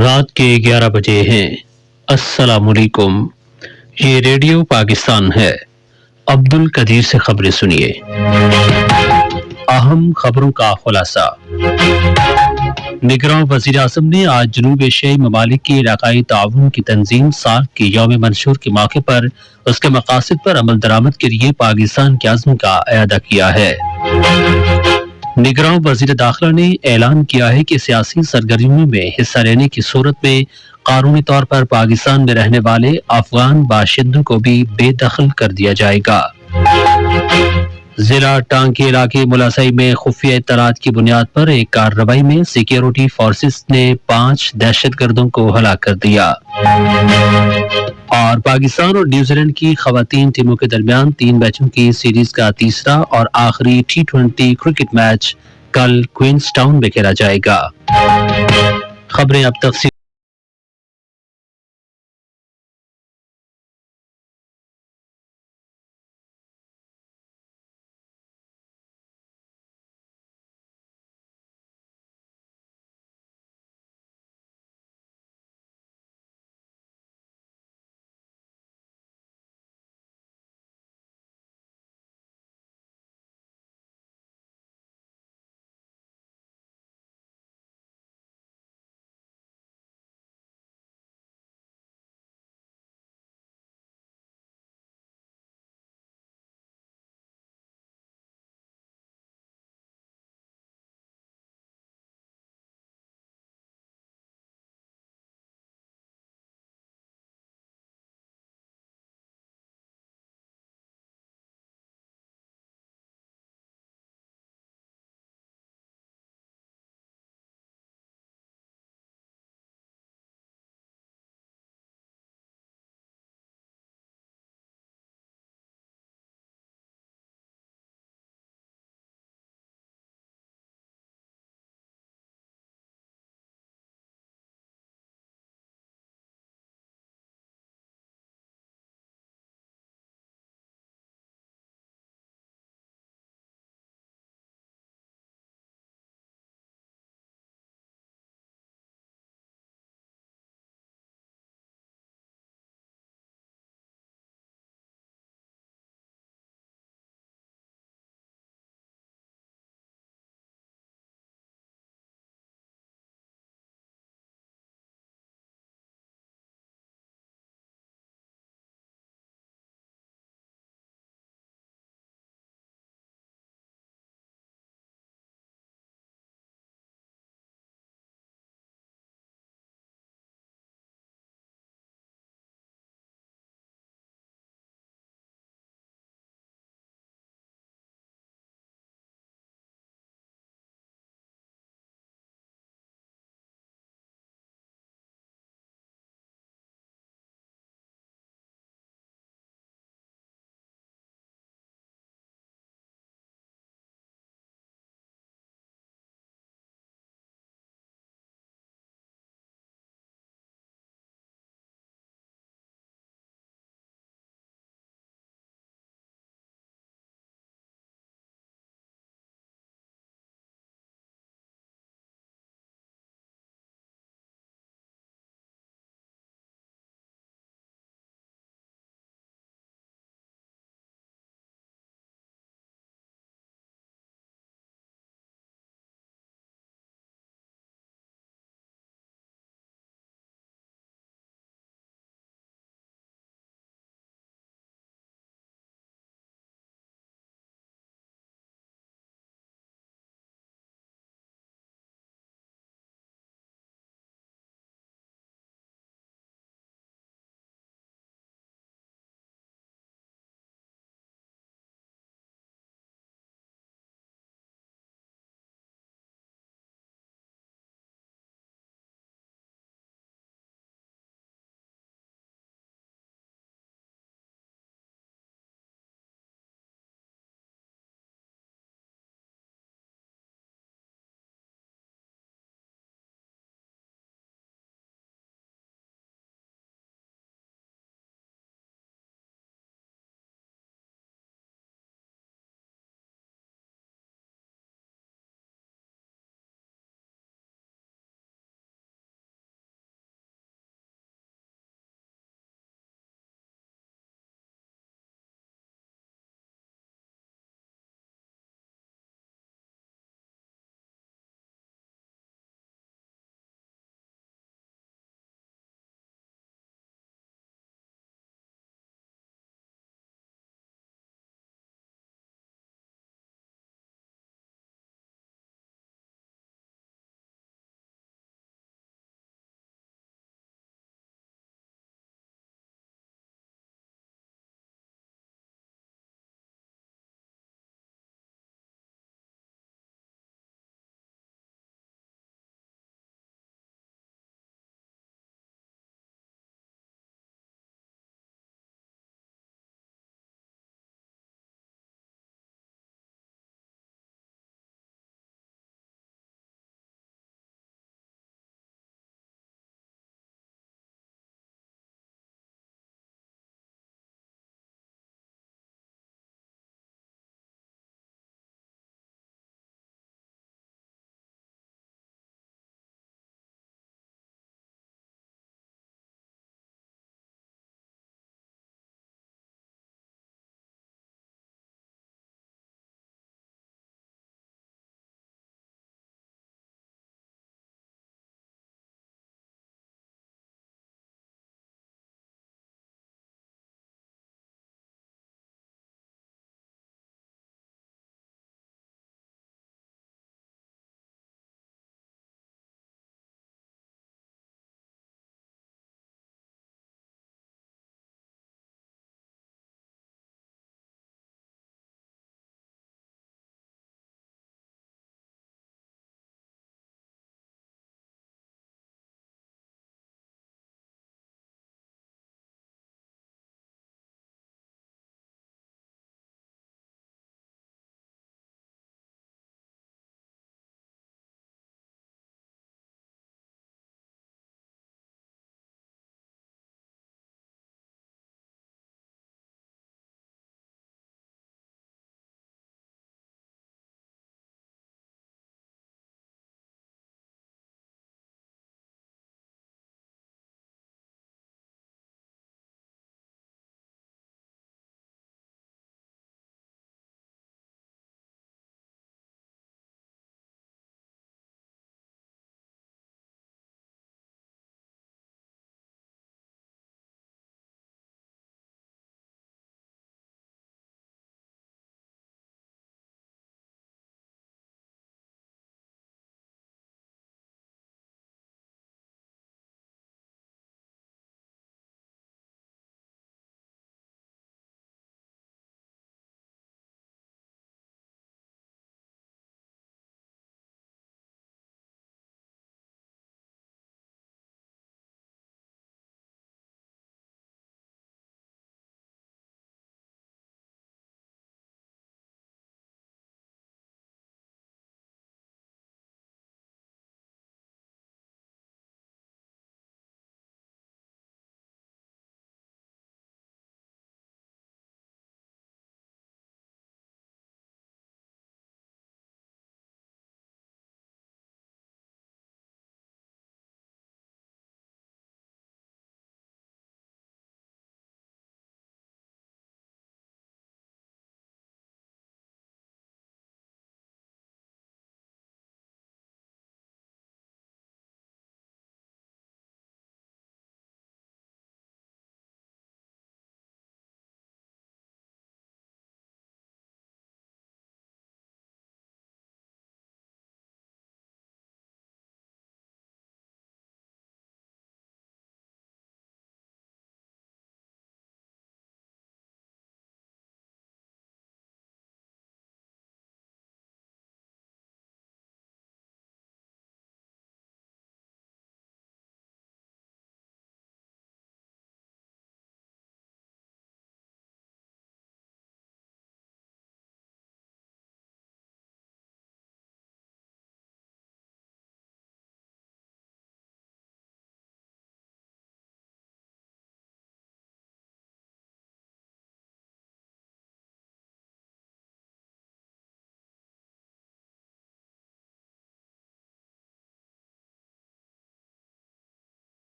रात के 11 बजे हैं। अस्सलामुअलैकुम। ये रेडियो पाकिस्तान है। अब्दुल कदीर से खबरें सुनिए। अहम खबरों का खुलासा। निगरान वजीर आजम ने आज जनूब एशियाई ममालिक की इलाकाई ताउन की तंजीम साल के यौम मंशूर के मौके पर उसके मकासद पर अमल दरामद के लिए पाकिस्तान के आज़म का अयादा किया है। निगरान वजीर दाखिला ने ऐलान किया है कि सियासी सरगर्मियों में हिस्सा लेने की सूरत में कानूनी तौर पर पाकिस्तान में रहने वाले अफगान बाशिंदों को भी बेदखल कर दिया जाएगा। जिला टांग के इलाके मुलासई में खुफिया इत्तलात की बुनियाद पर एक कार्रवाई में सिक्योरिटी फोर्सेस ने 5 दहशतगर्दों को हलाक कर दिया। और पाकिस्तान और न्यूजीलैंड की खवातीन टीमों के दरमियान 3 मैचों की सीरीज का तीसरा और आखिरी T20 क्रिकेट मैच कल क्वींसटाउन में खेला जाएगा। खबरें अब तक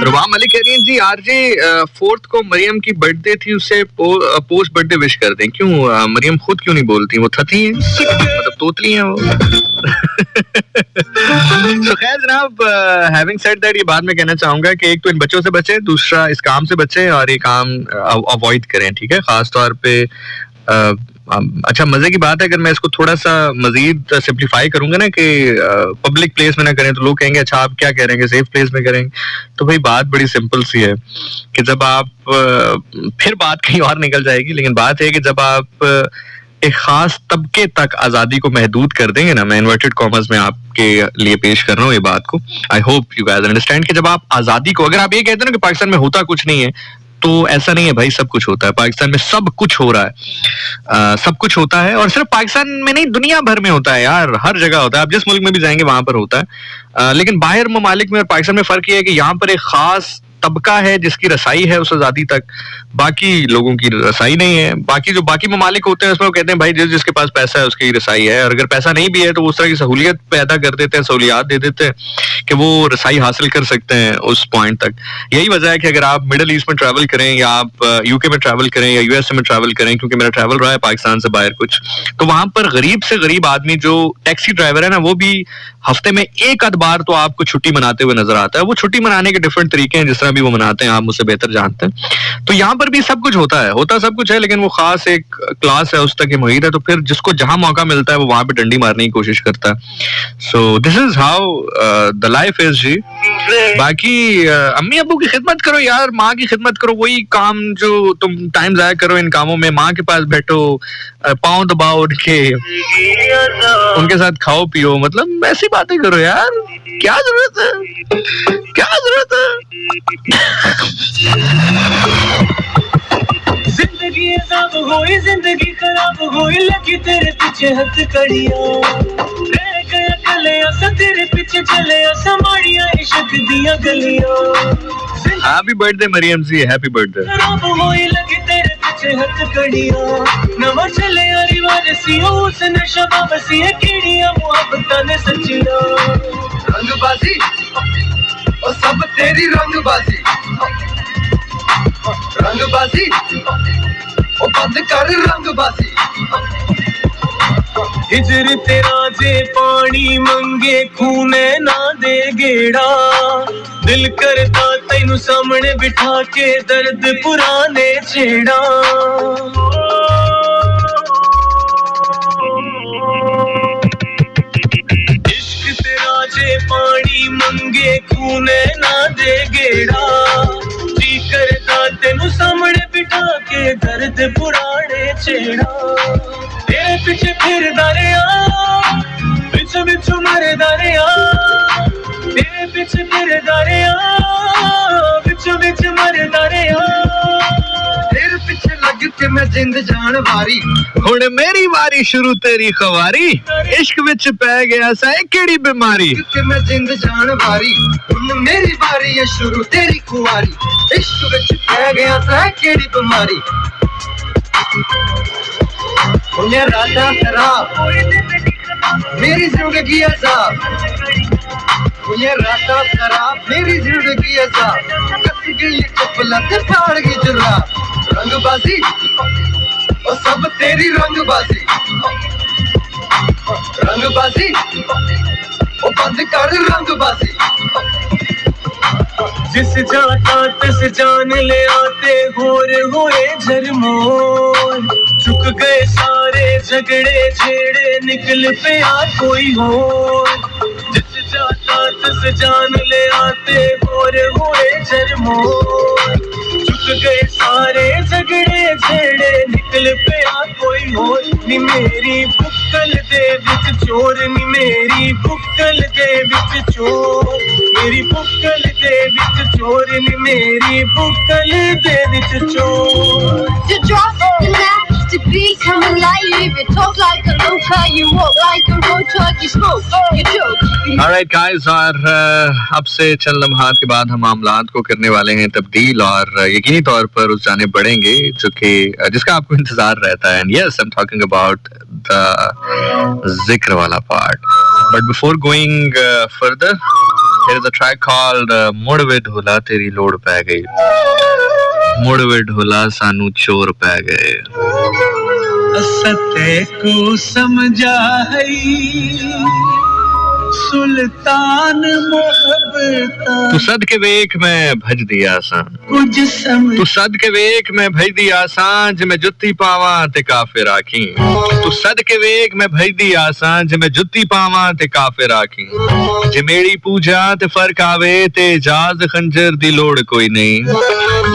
रुबा मलिक कह रही हैं जी आरजे 4th को मरियम की बर्थडे थी, उसे पोस्ट बर्थडे विश कर दें। क्यों मरियम खुद क्यों नहीं बोलती? वो थती हैं, मतलब तोतली हैं वो। So, खैर जनाब, हैविंग सेड दैट, ये बाद में कहना चाहूंगा कि एक तो इन बच्चों से बचे, दूसरा इस काम से बचे और ये काम अवॉइड करें, ठीक है? खास तौर पे अच्छा मजे की बात है अगर मैं इसको थोड़ा सा मजीद सिंप्लीफाई करूंगा ना कि पब्लिक प्लेस में ना करें, तो लोग कहेंगे अच्छा आप क्या कह रहे हैं, सेफ प्लेस में करेंगे। तो भाई बात बड़ी सिंपल सी है कि जब आप फिर बात कहीं और निकल जाएगी, लेकिन बात है कि जब आप एक खास तबके तक आजादी को महदूद कर देंगे ना, मैं इन्वर्टेड कॉमर्स में आपके लिए पेश कर रहा हूँ ये बात को, I hope you guys understand कि जब आप आजादी को, अगर आप ये कहते हैं ना कि पाकिस्तान में होता कुछ नहीं है, तो ऐसा नहीं है भाई, सब कुछ होता है पाकिस्तान में, सब कुछ हो रहा है, सब कुछ होता है। और सिर्फ पाकिस्तान में नहीं, दुनिया भर में होता है यार, हर जगह होता है, आप जिस मुल्क में भी जाएंगे वहां पर होता है। लेकिन बाहर ममालिक में और पाकिस्तान में फर्क ये है कि यहाँ पर एक खास तबका है जिसकी रसाई है उस आजादी तक, बाकी लोगों की रसाई नहीं है। बाकी जो बाकी ममालिक होते हैं उसमें वो कहते हैं भाई जिसके पास पैसा है उसकी रसाई है, और अगर पैसा नहीं भी है तो वो उस तरह की सहूलियत पैदा कर देते हैं, सहूलियात दे देते हैं कि वो रसाई हासिल कर सकते हैं उस पॉइंट तक। यही वजह है कि अगर आप मिडिल ईस्ट में ट्रैवल करें या आप यूके में ट्रैवल करें या यूएसए में ट्रैवल करें, क्योंकि मेरा ट्रैवल रहा है पाकिस्तान से बाहर कुछ, तो वहां पर गरीब से गरीब आदमी जो टैक्सी ड्राइवर है ना, वो भी हफ्ते में एक आध बार तो आपको छुट्टी मनाते हुए नजर आता है। वो छुट्टी मनाने के डिफरेंट तरीके हैं, जिस तरह भी वो मनाते हैं आप मुझसे बेहतर जानते हैं। तो यहाँ पर भी सब कुछ होता है, होता सब कुछ है, लेकिन वो खास एक क्लास है, उस तक मुहित है, तो फिर जिसको जहां मौका मिलता है वो वहां पे डंडी मारने की कोशिश करता है। So this is how the life is जी। बाकी अम्मी अब्बू की खिदमत करो यार, माँ की खिदमत करो, वही काम जो तुम टाइम जाया करो इन कामों में, माँ के पास बैठो, पाँव दबाओ उनके, उनके साथ खाओ पियो, मतलब ऐसी बातें करो यार, क्या जरूरत है, क्या जरूरत है। जिंदगी अज़ाब होई, जिंदगी खराब होई, लगी तेरे पीछे हथकड़ियां, रह गया कलियां सा तेरे पीछे चले समाड़ियां इश्क दियां गलियां। हैप्पी बर्थडे मरियम जी, हैप्पी बर्थडे। खराब होई लगी तेरे पीछे हथकड़ियां, नवा चले रिवाज सी उसने शबाब सी कीड़ियां, मुहब्बतां ने सच्चियां। रंगबाजी ओ सब तेरी रंगबाजी, रंगबाजी ओ बंद कर रंगबाजी। हिजर तेरा जे पानी मंगे खूने ना दे गेड़ा, दिल करता तैनू सामने बिठा के दर्द पुराने छेड़ा। इश्क तेरा जे पानी मंगे खूने ना दे गेड़ा, जी करता तैनू सामने बिठा के दर्द पुराने छेड़ा। तेरे पीछे फिरदा रेहा, पिछे पिछे मरदा रेहा, तेरे पीछे फिरदा रेहा, पिछे पिछे मरदा रेहा। तेरे पीछे लग के मैं जिंद जान वारी, हुण मेरी वारी शुरू तेरी खवारी, इश्क विच पै गया सा केड़ी बीमारी। कि मैं जिंद जान वारी, हुण मेरी वारी है शुरू तेरी खुआरी, इश्क विच पै गया सा केड़ी बीमारी। मुझे राधा खराब मेरी जिंदगी अज़ाब, मुझे राधा खराब मेरी जिंदगी अज़ाब, कस गई चपला ते फाड़ गई जुला। रंगबाजी ओ सब तेरी रंगबाजी, रंगबाजी ओ बंद कर रंगबाजी। जिस जाता तिस जान ले आते होर होए झरमोर, चुक गए सारे झगड़े छेड़े निकल पे आ कोई और। जिस जाता तिस जान ले आते होर होए झरमोर, चुक गए सारे झगड़े छेड़े निकल पे आ कोई और। नी मेरी बुक्कल दे विच चोर, नी मेरी बुक्कल दे विच चोर, मेरी बुक्कल दे विच चोर, नी मेरी बुक्कल दे विच चोर। To drop the latch, to be come alive. You talk like a loca, you walk like a roach, you smoke, you joke. Alright guys, और अब से चंद लम्हात के बाद हम मामलात को करने वाले हैं तब्दील और यकीनी तौर पर उस जाने बढ़ेंगे जो कि जिसका आपको इंतजार रहता है. And yes, I'm talking about the जिक्र वाला part. But before going further, there is a track called मुड़वे ढोला तेरी लोड़ पै गई, मुड़वे ढोला सानू चोर पै गए. सत्य को समझा है सुल्तान मोहब्बता, तू सद के वेख मैं भज दिया आसान, कुछ समझ तू सद के वेख मैं भज दिया आसान, जे मैं जुत्ती पावां ते काफिर आखी. तू सद के वेख मैं भज दिया आसान, जे मैं जुत्ती पावां ते काफिर आखी. जे मेरी पूजा ते फर्क आवे ते इजाज खंजर दी लोड़ कोई नहीं.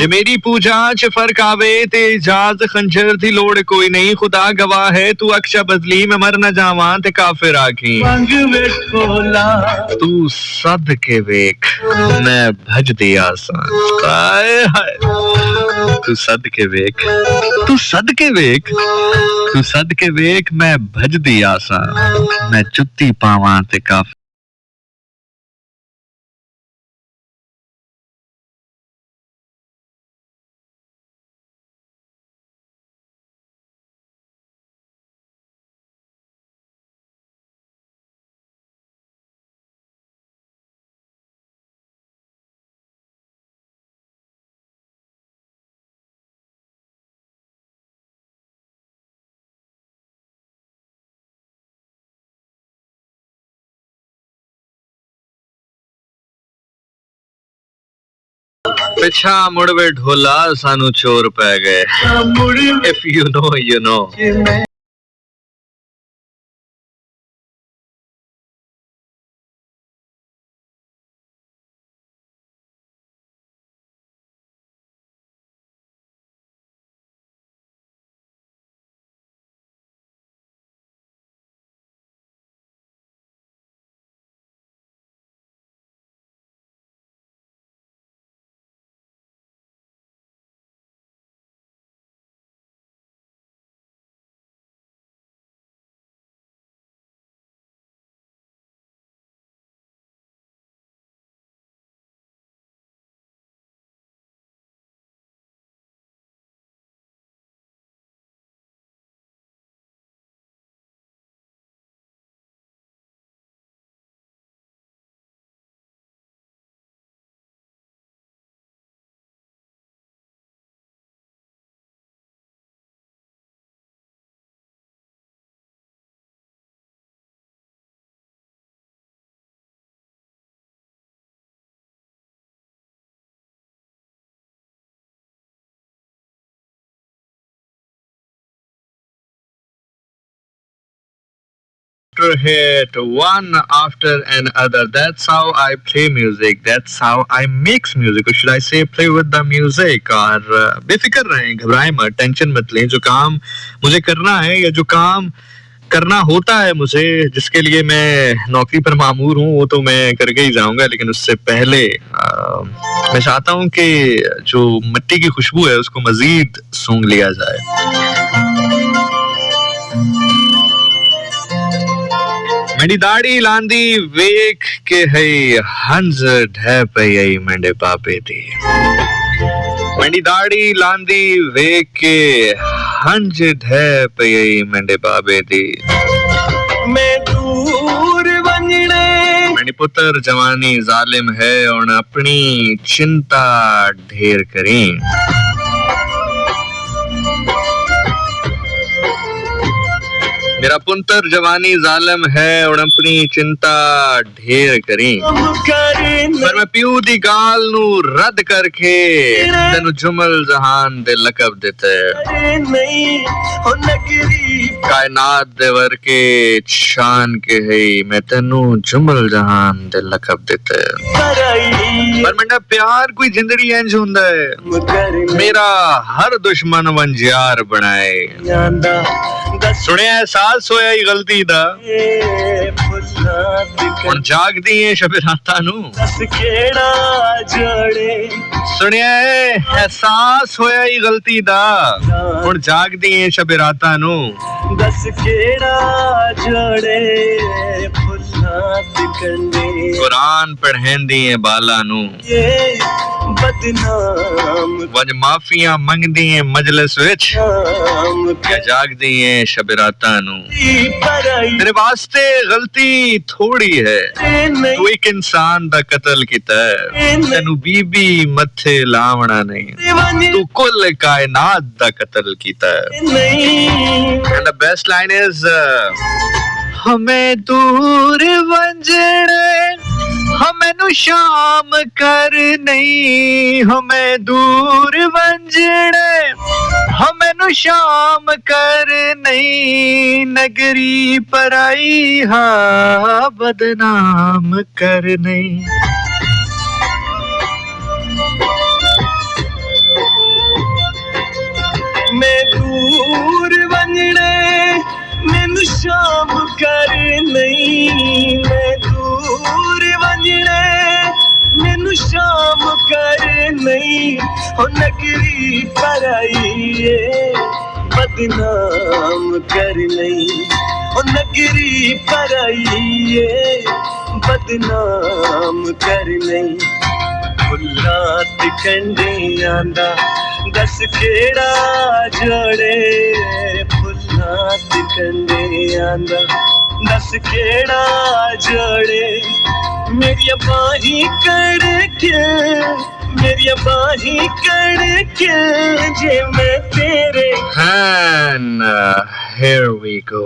जे मेरी पूजा च फर्क आवे ते इजाज खंजर दी लोड़ कोई नहीं. खुदा गवाह है तू अक्षा बदली मैं मर न जावां ते काफिर आखी. पंग वेखोला तू सद के वेख मैं भज दिया आसान. हाय हाय. तू सद के वेख, तू सद के वेख, तू सद के वेख मैं भज दिया आसान, मैं जुत्ती पावां ते काफिर. पिछा मुड़वे ढोला सानू चोर पै गए. मुड़ If you know, you know. मैं Hit one after another. That's how I play music. That's how I mix music. Or should I say play with the music? और बेफिक्र रहें, घबराएं मत, टेंशन मत लें. जो काम मुझे करना है या जो काम करना होता है मुझे, जिसके लिए मैं नौकरी पर मामूर हूँ, वो तो मैं करके ही जाऊंगा. लेकिन उससे पहले मैं चाहता हूँ कि जो मिट्टी की खुशबू है उसको मजीद सूंघ लिया जाए. मेरी दाढ़ी लांदी वेख के है हंस ढह पई मेरे पापे दी. मेरी दाढ़ी लांदी वेख के हंस ढह पई मेरे पापे दी. मैं दूर वंजड़े मेरी पुत्र जवानी जालिम है और अपनी चिंता ढेर करें. मेरा पुंतर जवानी जालिम है और अपनी चिंता ढेर करें. पर मैं प्यू दी गाल नू रद्द करके तेनु जुमल जहान दे लकब देते. कायनात दे वर के शान के है मैं तेनु जुमल जहान दे लकब देते. पर मेरा प्यार कोई जिंदड़ी इंज हुंदा है, मेरा हर दुश्मन वंजियार बनाए. सुने एहसास होया ही गलती दा हुण जागदी है शब रातां नू सुनिया एहसास होया ही गलती दा हुण जागदी है शब रातां नू दस केड़ा जोड़े फुल्लां ते कंडे कुरान पढ़ेंदी है बाला नू ये बदनाम वज माफिया मंगदी है मजलिस विच क्या जागदी है शब रातां नू तेरे वास्ते गलती थोड़ी है तू एक इंसान दा कत्ल कीता है तेनू बीबी मथे लावना नहीं तू कुल कायनात दा कत्ल कीता है and the best line is हमें दूर वंजड़े हमें नु शाम कर नहीं हमें दूर वंजड़े हमें नु शाम कर नहीं नगरी पराई हा बदनाम कर नहीं मैं दूर वंजड़े मैनू शाम कर नहीं मैं दूर वंजड़े मैनू शाम कर नहीं हो नगरी पराई बदनाम कर नहीं हो नगरी पराई बदनाम कर नहीं फुल्लां ते कंडियां दा दस केड़ा जोड़े फुल्लां ते कंडियां दा दस केड़ा जोड़े मेरिया बाही कड़के मेरिया बाही कड़के जे मैं तेरे and here we go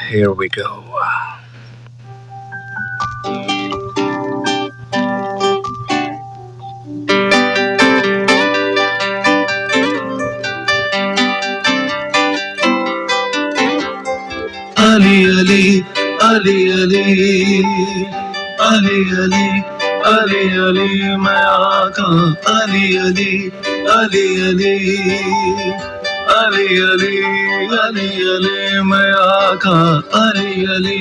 here we go Ali Ali Ali Ali Ali Ali Ali Ali मैं आका Ali Ali Ali Ali Ali Ali Ali Ali मैं आका Ali Ali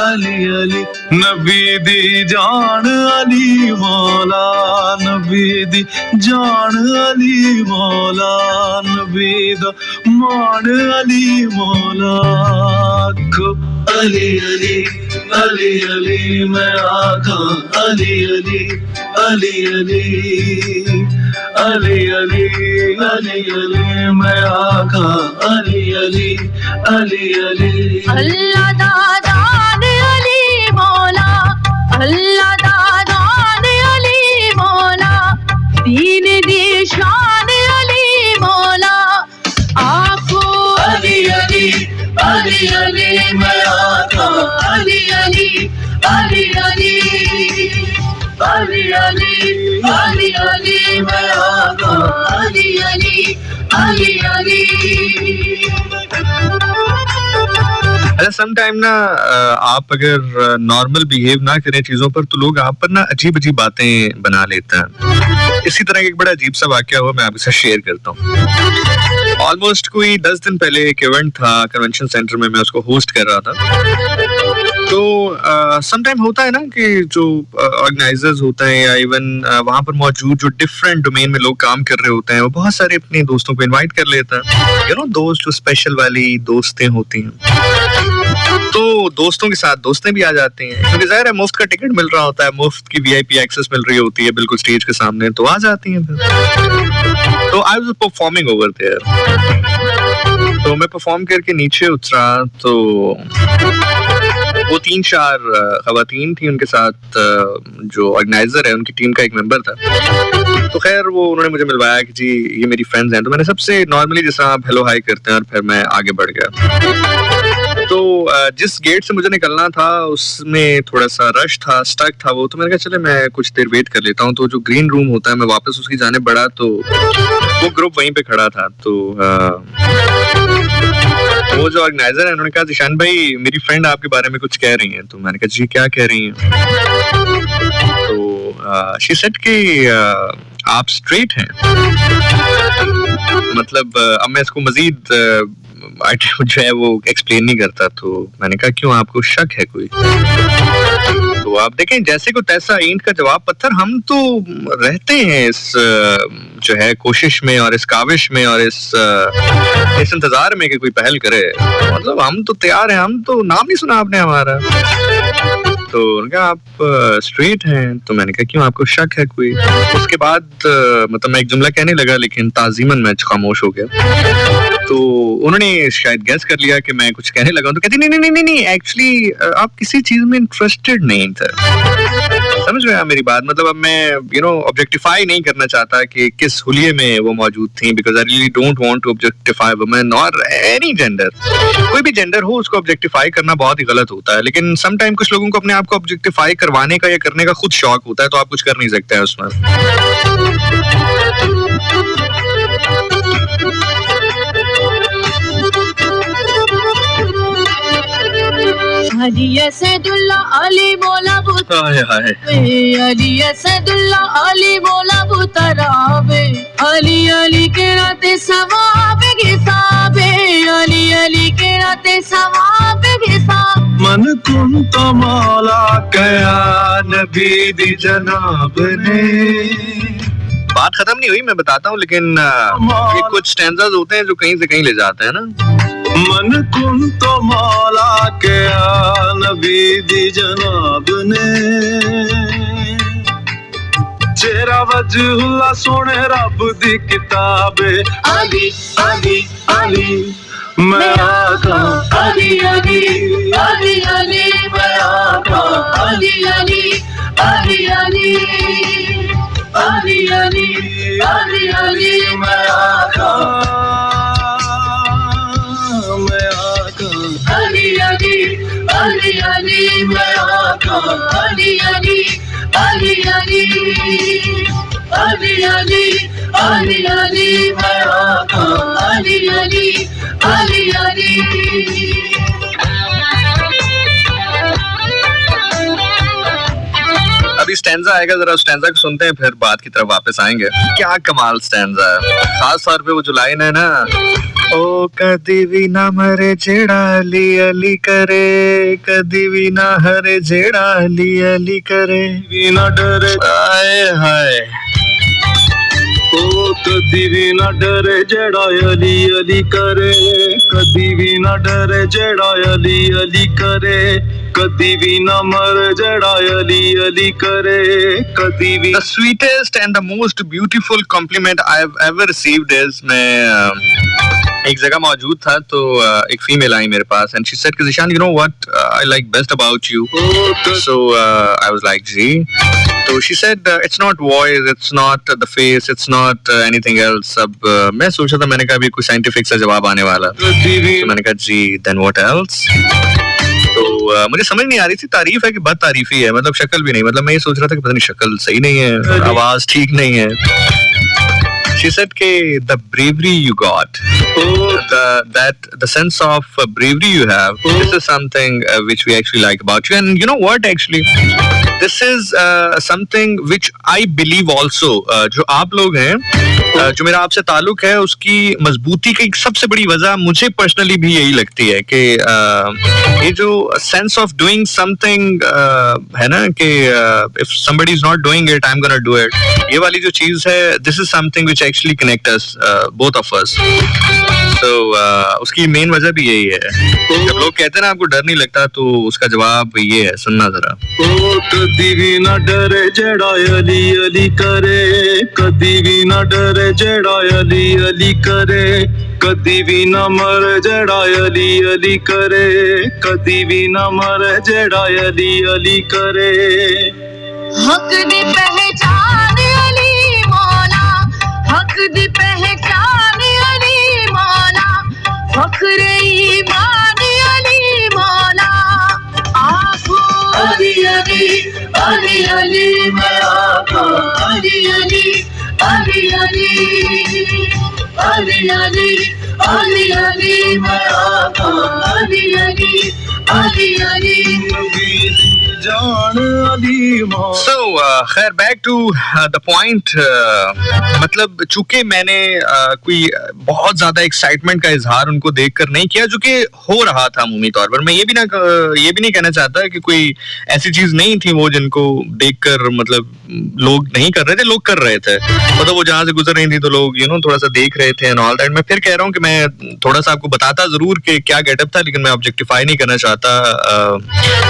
Ali Ali नबी दी जान अली मौला नबी दी जान अली मौला नबी दा मान अली मौला को अली अली अली अली मैं आका अली अली अली अली अली अली अली अली मैं आका अली अली अली अली अल्लाह दादान अली मौला, अल्लाह दादान अली मौला, दीन दी शान अली मौला, आखो अली अली अली अली मैं आका अली अली अली अली अली अली अली अली मैं आका अली अली अली अली। अच्छा सम टाइम ना आप अगर नॉर्मल बिहेव ना करें चीजों पर तो लोग आप पर ना अजीब अजीब बातें बना लेते हैं। इसी तरह एक बड़ा अजीब सा वाकया हुआ, मैं आपके साथ शेयर करता हूँ। ऑलमोस्ट कोई 10 दिन पहले एक इवेंट था कन्वेंशन सेंटर में, मैं उसको होस्ट कर रहा था। तो सम टाइम होता है ना कि जो ऑर्गेनाइजर्स होते हैं या इवन वहाँ पर मौजूद जो डिफरेंट डोमेन में लोग काम कर रहे होते हैं, वो बहुत सारे अपने दोस्तों को इनवाइट कर लेते हैं। यू नो दोस्त जो स्पेशल वाली दोस्तें होती हैं, तो दोस्तों के साथ दोस्तें भी आ जाती हैं क्योंकि जाहिर है मुफ्त का टिकट मिल रहा होता है, मुफ्त की वीआईपी एक्सेस मिल रही होती है बिल्कुल स्टेज के सामने, तो आ जाती हैं फिर। तो I was performing over there, तो मैं परफॉर्म करके नीचे उतरा तो वो 3-4 खवातीन थी, उनके साथ जो ऑर्गेनाइजर है उनकी टीम का एक मेंबर था। तो खैर वो उन्होंने मुझे मिलवाया कि जी ये मेरी फ्रेंड्स हैं, तो मैंने सबसे नॉर्मली जैसा आप हेलो हाई करते हैं और फिर मैं आगे बढ़ गया। तो जिस गेट से मुझे निकलना था उसमें थोड़ा सा रश था, स्टक था वो, तो मैंने कहा चले मैं कुछ देर वेट कर लेता हूँ। तो जो ग्रीन रूम होता है मैं वापस उसकी जाने बढ़ा तो वो ग्रुप वहीं पे खड़ा था। तो वो जो ऑर्गेनाइजर है उन्होंने कहा जिशान भाई मेरी फ्रेंड आपके बारे में कुछ कह रही हैं। तो मैंने कहा जी क्या कह रही हैं? तो शी सेड कि आप स्ट्रेट हैं। मतलब अब मैं इसको मजीद आइटम जो है वो एक्सप्लेन नहीं करता। तो मैंने कहा क्यों आपको शक है कोई? तो आप देखें जैसे को तैसा ईंट का जवाब पत्थर, हम तो रहते हैं इस जो है कोशिश में और इस काविश में और इस इंतजार में कि कोई पहल करे। मतलब हम तो तैयार हैं, हम तो नाम नहीं सुना आपने हमारा। तो उनका आप स्ट्रेट हैं। तो मैंने कहा क्यों आपको शक है कोई? उसके बाद मतलब मैं एक जुमला कहने लगा लेकिन ताजीमन मैं खामोश हो गया। तो उन्होंने शायद गैस कर लिया कि मैं कुछ कहने लगा, तो कहती नहीं नहीं नहीं नहीं एक्चुअली आप किसी चीज में इंटरेस्टेड नहीं थे। समझ रहे हैं मेरी बात? मतलब अब मैं ऑब्जेक्टिफाई नहीं करना चाहता कि किस हुलिये में वो मौजूद थी, because I really don't want to objectify women और एनी जेंडर। कोई भी जेंडर हो उसको ऑब्जेक्टिफाई करना बहुत ही गलत होता है, लेकिन सम टाइम कुछ लोगों को अपने आप को ऑब्जेक्टिफाई करवाने का या करने का खुद शौक होता है, तो आप कुछ कर नहीं सकते हैं उसमें। अली असदुल्ला अली मौला हाय हाय अली असदुल्ला अली मौला बुतराबे अली अली के राते सवाब गिसाबे अली अली के राते सवाब गिसाब मन कुन तो मौला कया नबी दी जनाब ने। बात खत्म नहीं हुई, मैं बताता हूँ, लेकिन ये कुछ स्टैंजास होते हैं जो कहीं से कहीं ले जाते हैं ना। मन कुन तो मौला के नबी दी जनाब ने, चेहरा वजहुल्ला सोने रब दी किताबे अली अली अली मैं आका अली अली अली अली मैं आका अली अली अली अली अली अली अली अली मैं आका अली अली अली अली मैं आका अली अली अली अली अली अली अली अली मैं आका अली अली अली अली। अभी स्टैंजा आएगा, जरा स्टैंजा को सुनते हैं फिर बात की तरफ वापस आएंगे। क्या कमाल स्टैंजा है, खास तौर पे वो जो लाइन है ना, ओ कदी भी ना मरे जेड़ा अली अली करे, कदी भी ना हरे जेड़ा अली अली करे, भी ना डरे हाय हाय। ओ कदी भी ना डरे जेड़ा अली अली करे, कदी भी ना डरे जेड़ा अली अली करे, कदी भी ना मर जेड़ा अली अली करे, कदी भी। The sweetest and the most beautiful compliment I've ever received is मैं एक जगह मौजूद था तो एक फीमेल आई मेरे पास and she said कि Zeeshan, you know what I like best about you. So I was like जी. तो she said it's not voice, it's not the face, it's not anything else. अब मैं सोचा था, मैंने कहा अभी कुछ साइंटिफिक सा जवाब आने वाला, तो मैंने कहा जी then what else. तो मुझे समझ नहीं आ रही थी तारीफ है कि बद तारीफी है, मतलब शक्ल भी नहीं, मतलब मैं ये सोच रहा था कि पता नहीं शक्ल सही नहीं है, आवाज ठीक नहीं है. She said कि the bravery you got, the sense of bravery you have, this is something which we actually like about you. And you know what, actually this is something which I believe also. जो आप लोग हैं, जो मेरा आपसे ताल्लुक है, उसकी मजबूती की सबसे बड़ी वजह मुझे पर्सनली भी यही लगती है कि ये जो sense of doing something है ना, कि if somebody is not doing it, I'm gonna do it, ये वाली जो चीज है, this is something which actually connect us, both of us. So उसकी मेन वजह भी यही है. जब लोग कहते हैं ना आपको डर नहीं लगता, तो उसका जवाब ये है, सुनना जरा. ओ कदी भी ना डरे जेड़ा अली अली करे, कदी भी ना डरे जेड़ा अली अली करे, कदी भी ना मर जेड़ा अली अली करे, कदी भी ना मर जेड़ा अली अली करे. हक दी पहचान अली मौला, हक दी पहचान अली मौला, फख्र ईमान अली मौला. आंखों अली अली अली अली मैं आंखों अली अली अली अली अली अली अली अली मैं आंखों अली अली अली अली. So खैर back to the point. मतलब चूंकि मैंने कोई बहुत ज्यादा एक्साइटमेंट का इजहार उनको देखकर नहीं किया, जो कि हो रहा था अमूमी तौर पर. मैं ये भी नहीं कहना चाहता कि कोई ऐसी चीज नहीं थी वो जिनको देखकर मतलब लोग नहीं कर रहे थे, लोग कर रहे थे. मतलब वो जहाँ से गुजर रही थी तो लोग थोड़ा सा देख रहे थे एंड ऑल दैट. मैं फिर कह रहा हूँ कि मैं थोड़ा सा आपको बताता जरूर कि क्या गेटअप था, लेकिन मैं ऑब्जेक्टिफाई नहीं करना चाहता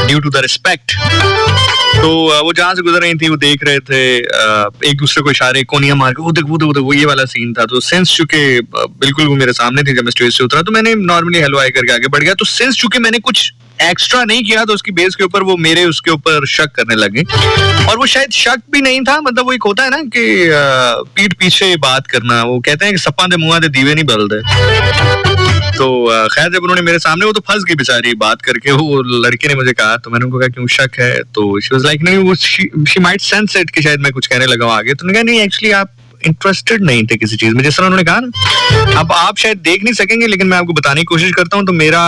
ड्यू टू द रिस्पेक्ट. तो वो जहाँ से गुजर रही थी वो देख रहे थे, एक दूसरे को इशारे कोनिया मार के वो देख वो ये वाला सीन था. तो सिंस चूंकि बिल्कुल वो मेरे सामने थी जब मैं स्टेज से उतरा, तो मैंने नॉर्मली हेलो हाय करके आगे बढ़ गया. तो सिंस चूंकि मैंने कुछ एक्स्ट्रा नहीं किया, तो उसकी बेस के ऊपर वो मेरे उसके ऊपर शक करने लगे. और वो शायद शक भी नहीं था, मतलब वो एक होता है ना कि पीठ पीछे बात करना, वो कहते हैं कि सप्पा दे मुंह दे दीवे नहीं बलदे. तो खैर जब उन्होंने मेरे सामने, वो तो फंस गई बेचारी बात करके. वो लड़के ने मुझे कहा, तो मैंने उनको कहा क्यों शक है, तो शी वाज लाइक नहीं, वो शी माइट सेंस इट कि शायद मैं कुछ कहने लगा हूं आगे. तो उन्होंने कहा नहीं, एक्चुअली आप इंटरेस्टेड नहीं थे किसी चीज में, जिस तरह उन्होंने कहा ना. अब आप शायद देख नहीं सकेंगे, लेकिन मैं आपको बताने की कोशिश करता हूँ, तो मेरा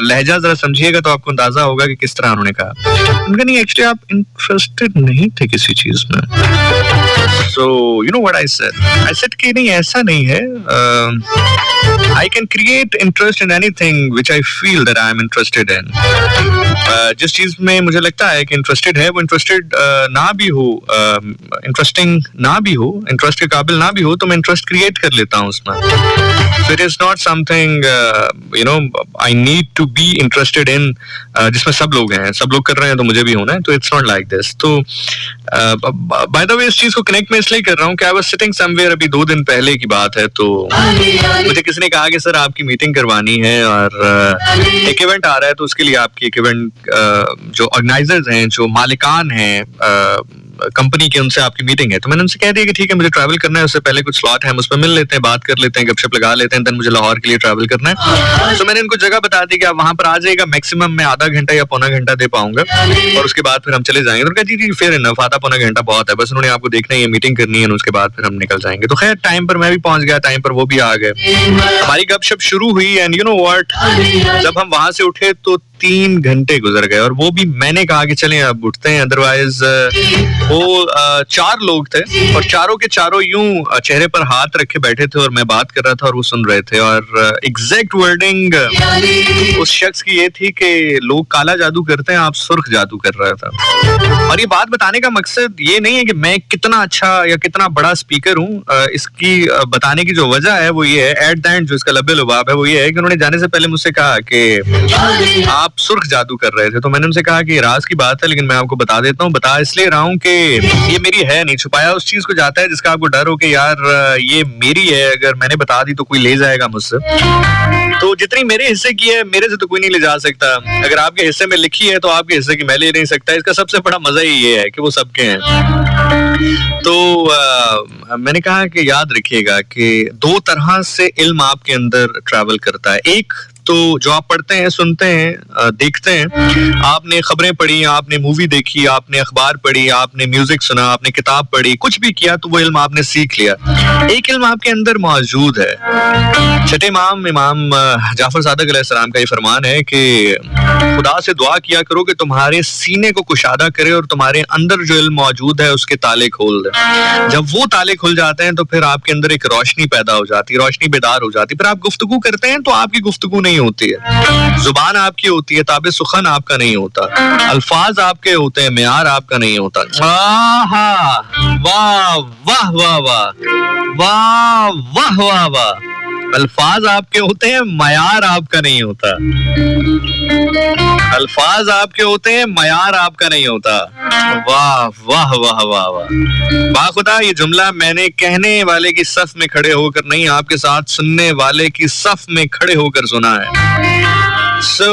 लहजा जरा समझिएगा तो आपको अंदाजा होगा कि किस तरह उन्होंने कहा. उनका नहीं, एक्चुअली आप इंटरेस्टेड नहीं थे किसी चीज में. So you know what I said? I said कि नहीं, ऐसा नहीं है. I can create interest in anything which I feel that I am interested in. जिस चीज में मुझे लगता है कि इंटरेस्टेड है, वो इंटरेस्टेड ना भी हो, इंटरेस्टिंग ना भी हो, इंटरेस्ट के काबिल ना भी हो, तो मैं इंटरेस्ट क्रिएट कर लेता हूँ उसमें. So it is not something I need to be interested in, जिसमें सब लोग हैं, सब लोग कर रहे हैं तो मुझे भी होना है. तो it's not like this. तो by the way इस चीज को कनेक्ट मैं इसलिए कर रहा हूँ कि I was sitting somewhere, अभी 2 दिन पहले की बात है, तो मुझे किसी ने कहा कि सर आपकी मीटिंग करवानी है और एक इवेंट आ रहा है, तो उसके लिए आपकी एक इवेंट जो ऑर्गेनाइजर्स हैं, जो मालिकान हैं कंपनी के, उनसे आपकी मीटिंग है. तो मैंने उनसे कह दिया कि ठीक है, मुझे ट्रैवल करना है, उससे पहले कुछ स्लॉट है, हम उस पर मिल लेते हैं, बात कर लेते हैं, गपशप लगा लेते हैं, देन मुझे लाहौर के लिए ट्रैवल करना है. तो मैंने उनको जगह बता दी कि आप वहां पर आ जाइएगा, मैक्सिमम मैं आधा घंटा या पौना घंटा दे पाऊंगा, और उसके बाद फिर हम चले जाएंगे. तो कहा जी फेयर इनफ, आधा पौना घंटा बहुत है, बस उन्होंने आपको देखना है, ये मीटिंग करनी है, उसके बाद फिर हम निकल जाएंगे. तो खैर टाइम पर मैं भी पहुंच गया, टाइम पर वो भी आ गए, हमारी गपशप शुरू हुई. एंड यू नो व्हाट, जब हम वहां से उठे तो 3 घंटे गुजर गए और वो भी मैंने कहा कि चलें अब उठते हैं, अदरवाइज वो 4 लोग थे और चारों के चारों यूं चेहरे पर हाथ रखे बैठे थे और मैं बात कर रहा था और वो सुन रहे थे और एग्जैक्ट वर्डिंग उस शख्स की ये थी कि लोग काला जादू करते हैं, आप सुर्ख जादू कर रहा था। और ये बात बताने का मकसद ये नहीं है कि मैं कितना अच्छा या कितना बड़ा स्पीकर हूँ, इसकी बताने की जो वजह है वो ये है, एट द एंड जो इसका लबे लुबाब है वो ये है कि उन्होंने जाने से पहले मुझसे कहा कि आप सुर्ख जादू कर रहे थे। तो मैंने उनसे कहा कि राज की बात है, लेकिन मैं आपको बता देता हूँ, बता इसलिए रहा हूँ कि ये मेरी है नहीं, छुपाया उस चीज को जाता है जिसका आपको डर हो कि यार ये मेरी है, अगर मैंने बता दी तो कोई ले जाएगा मुझसे। तो जितनी मेरे हिस्से की है मेरे से तो कोई नहीं ले जा सकता, अगर आपके हिस्से में लिखी है तो आपके हिस्से की मैं ले नहीं सकता। इसका सबसे बड़ा मजा ही ये है कि वो सबके हैं। तो मैंने कहा कि याद रखिएगा कि 2 तरह से इल्म आपके अंदर ट्रैवल करता है। एक तो जो आप पढ़ते हैं, सुनते हैं, देखते हैं, आपने खबरें पढ़ी, आपने मूवी देखी, आपने अखबार पढ़ी, आपने म्यूजिक सुना, आपने किताब पढ़ी, कुछ भी किया तो वो इल्म आपने सीख लिया। एक इल्म आपके अंदर मौजूद है। छठे इमाम जाफर सादिक अलैहिस्सलाम का ये फरमान है कि खुदा से दुआ किया करो कि तुम्हारे सीने को कुशादा करे और तुम्हारे अंदर जो इल्म मौजूद है उसके ताले खोल दे। जब वो ताले खुल जाते हैं तो फिर आपके अंदर एक रोशनी पैदा हो जाती है, रोशनी बेदार हो जाती है। फिर आप गुफ्तगू करते हैं तो आपकी गुफ्तगू नहीं होती है, जुबान आपकी होती है, ताबे सुखन आपका नहीं होता, अल्फाज आपके होते हैं, मेयार आपका नहीं होता। आहा, वाह वाह वाह वाह वाह वाह वाह वाह, अल्फाज आपके होते हैं, मयार आपका नहीं होता। अल्फाज आपके होते हैं, मयार आपका नहीं होता। वाह वाह वाह वाह वाह, बाखुदा ये जुमला मैंने कहने वाले की सफ में खड़े होकर नहीं, आपके साथ सुनने वाले की सफ में खड़े होकर सुना है। So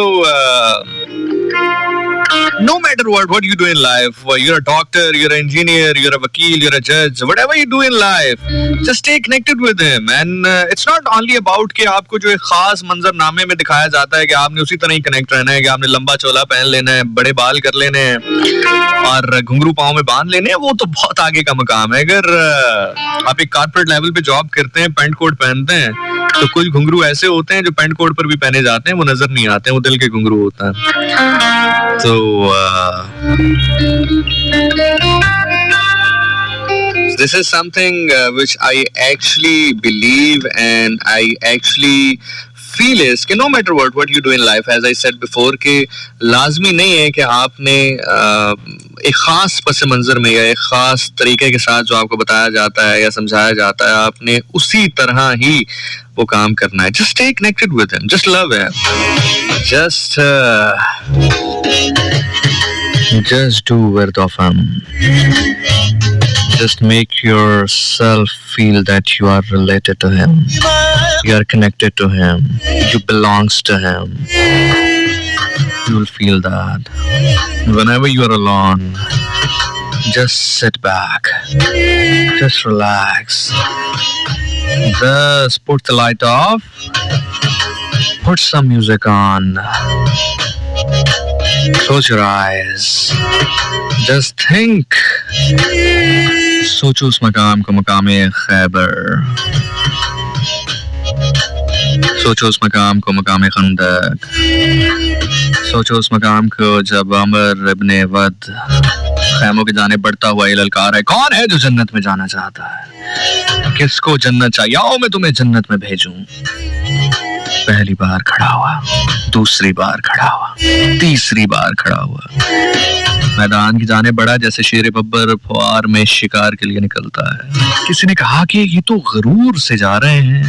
no matter what you do in life, you're a doctor, you're an engineer, you're a vakil, you're a judge, whatever you do in life, just stay connected with him. And it's not only about कि आपको जो एक खास मंजरनामे में दिखाया जाता है कि आपने उसी तरह ही कनेक्ट रहना है, कि आपने लंबा चोला पहन लेना है, बड़े बाल कर लेने हैं और घुंघरू पाँव में बांध लेने हैं, वो तो बहुत आगे का मकाम है। अगर आप एक कॉर्पोरेट लेवल पे जॉब करते हैं, पैंट कोट पहनते हैं, तो कुछ घुंघरू ऐसे होते हैं जो पैंट कोट पर भी पहने जाते हैं, वो नजर नहीं आते हैं, वो दिल के घुंघरू होता है। तो this is something which I actually believe and I actually feel is कि no matter what you do in life, as I said before, कि लाजमी नहीं है कि आपने एक खास पस मंजर में या एक खास तरीके के साथ जो आपको बताया जाता है या समझाया जाता है, आपने उसी तरह ही वो काम करना है। Just stay connected with him, just love him, just do worth of him. Just make yourself feel that you are related to him, you are connected to him, you belongs to him. You will feel that whenever you are alone, just sit back, just relax, just put the light off, put some music on, close your eyes, just think. सोचो उस मकाम को मकामे खैबर, सोचो उस मकाम को मकामे खंदक, सोचो उस मकाम को जब अमर इब्ने वद खैमों के जाने बढ़ता हुआ ये ललकार है, कौन है जो जन्नत में जाना चाहता है, किसको जन्नत चाहिए, आओ मैं तुम्हें जन्नत में भेजूं। पहली बार खड़ा हुआ, दूसरी बार खड़ा हुआ, तीसरी बार खड़ा हुआ, मैदान की जाने बढ़ा जैसे शेर बब्बर फुआर में शिकार के लिए निकलता है। किसी ने कहा कि ये तो गरूर से जा रहे हैं।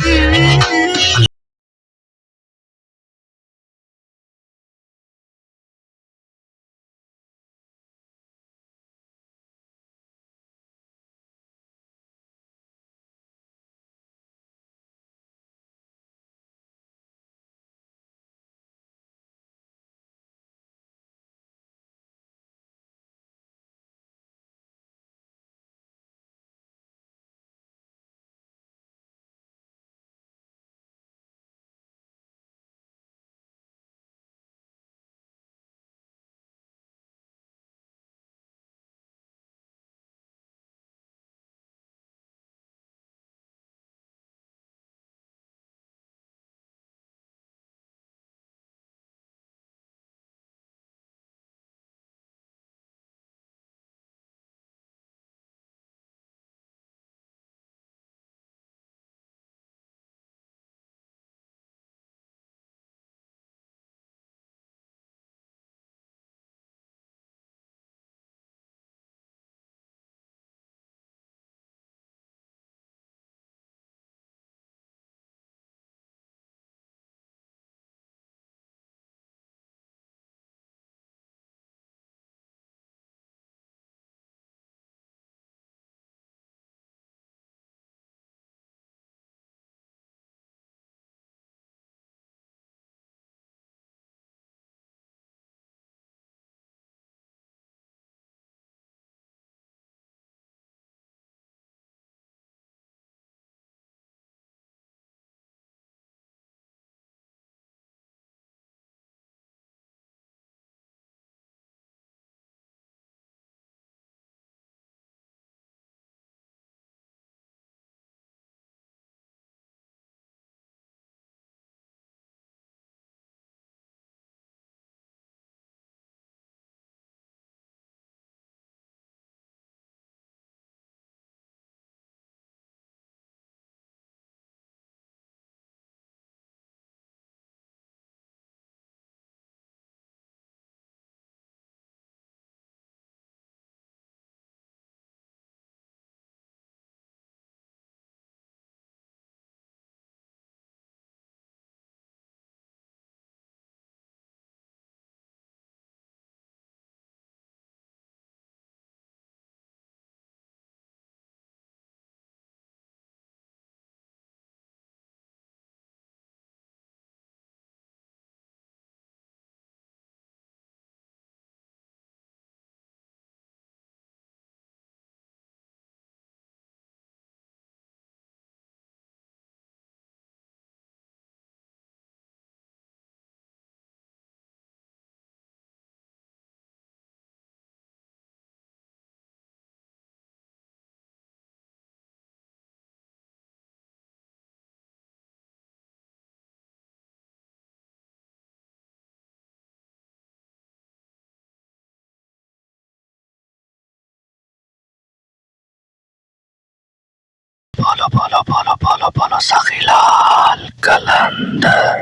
बोलो बोलो बोलो बोलो बोलो सखीलाल कलंदर।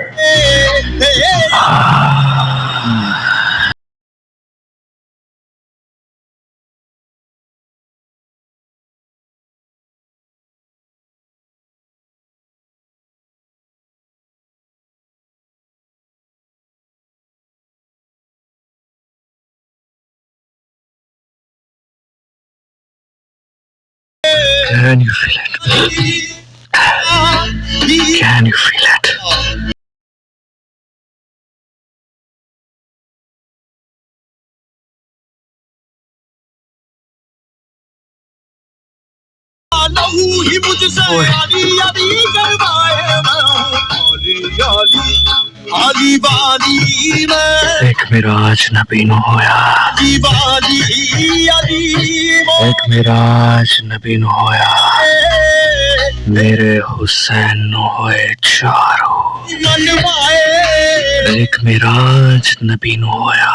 Can you feel it? Can you feel it? लहू ही मुझसे आली आली करवाए आली बाली में एक मेरा अजनबी नु होया, बाली आली एक मेरा अजनबी नु होया, मेरे हुसैन नु होए चारों। मनवाए एक मेरा अजनबी नु होया,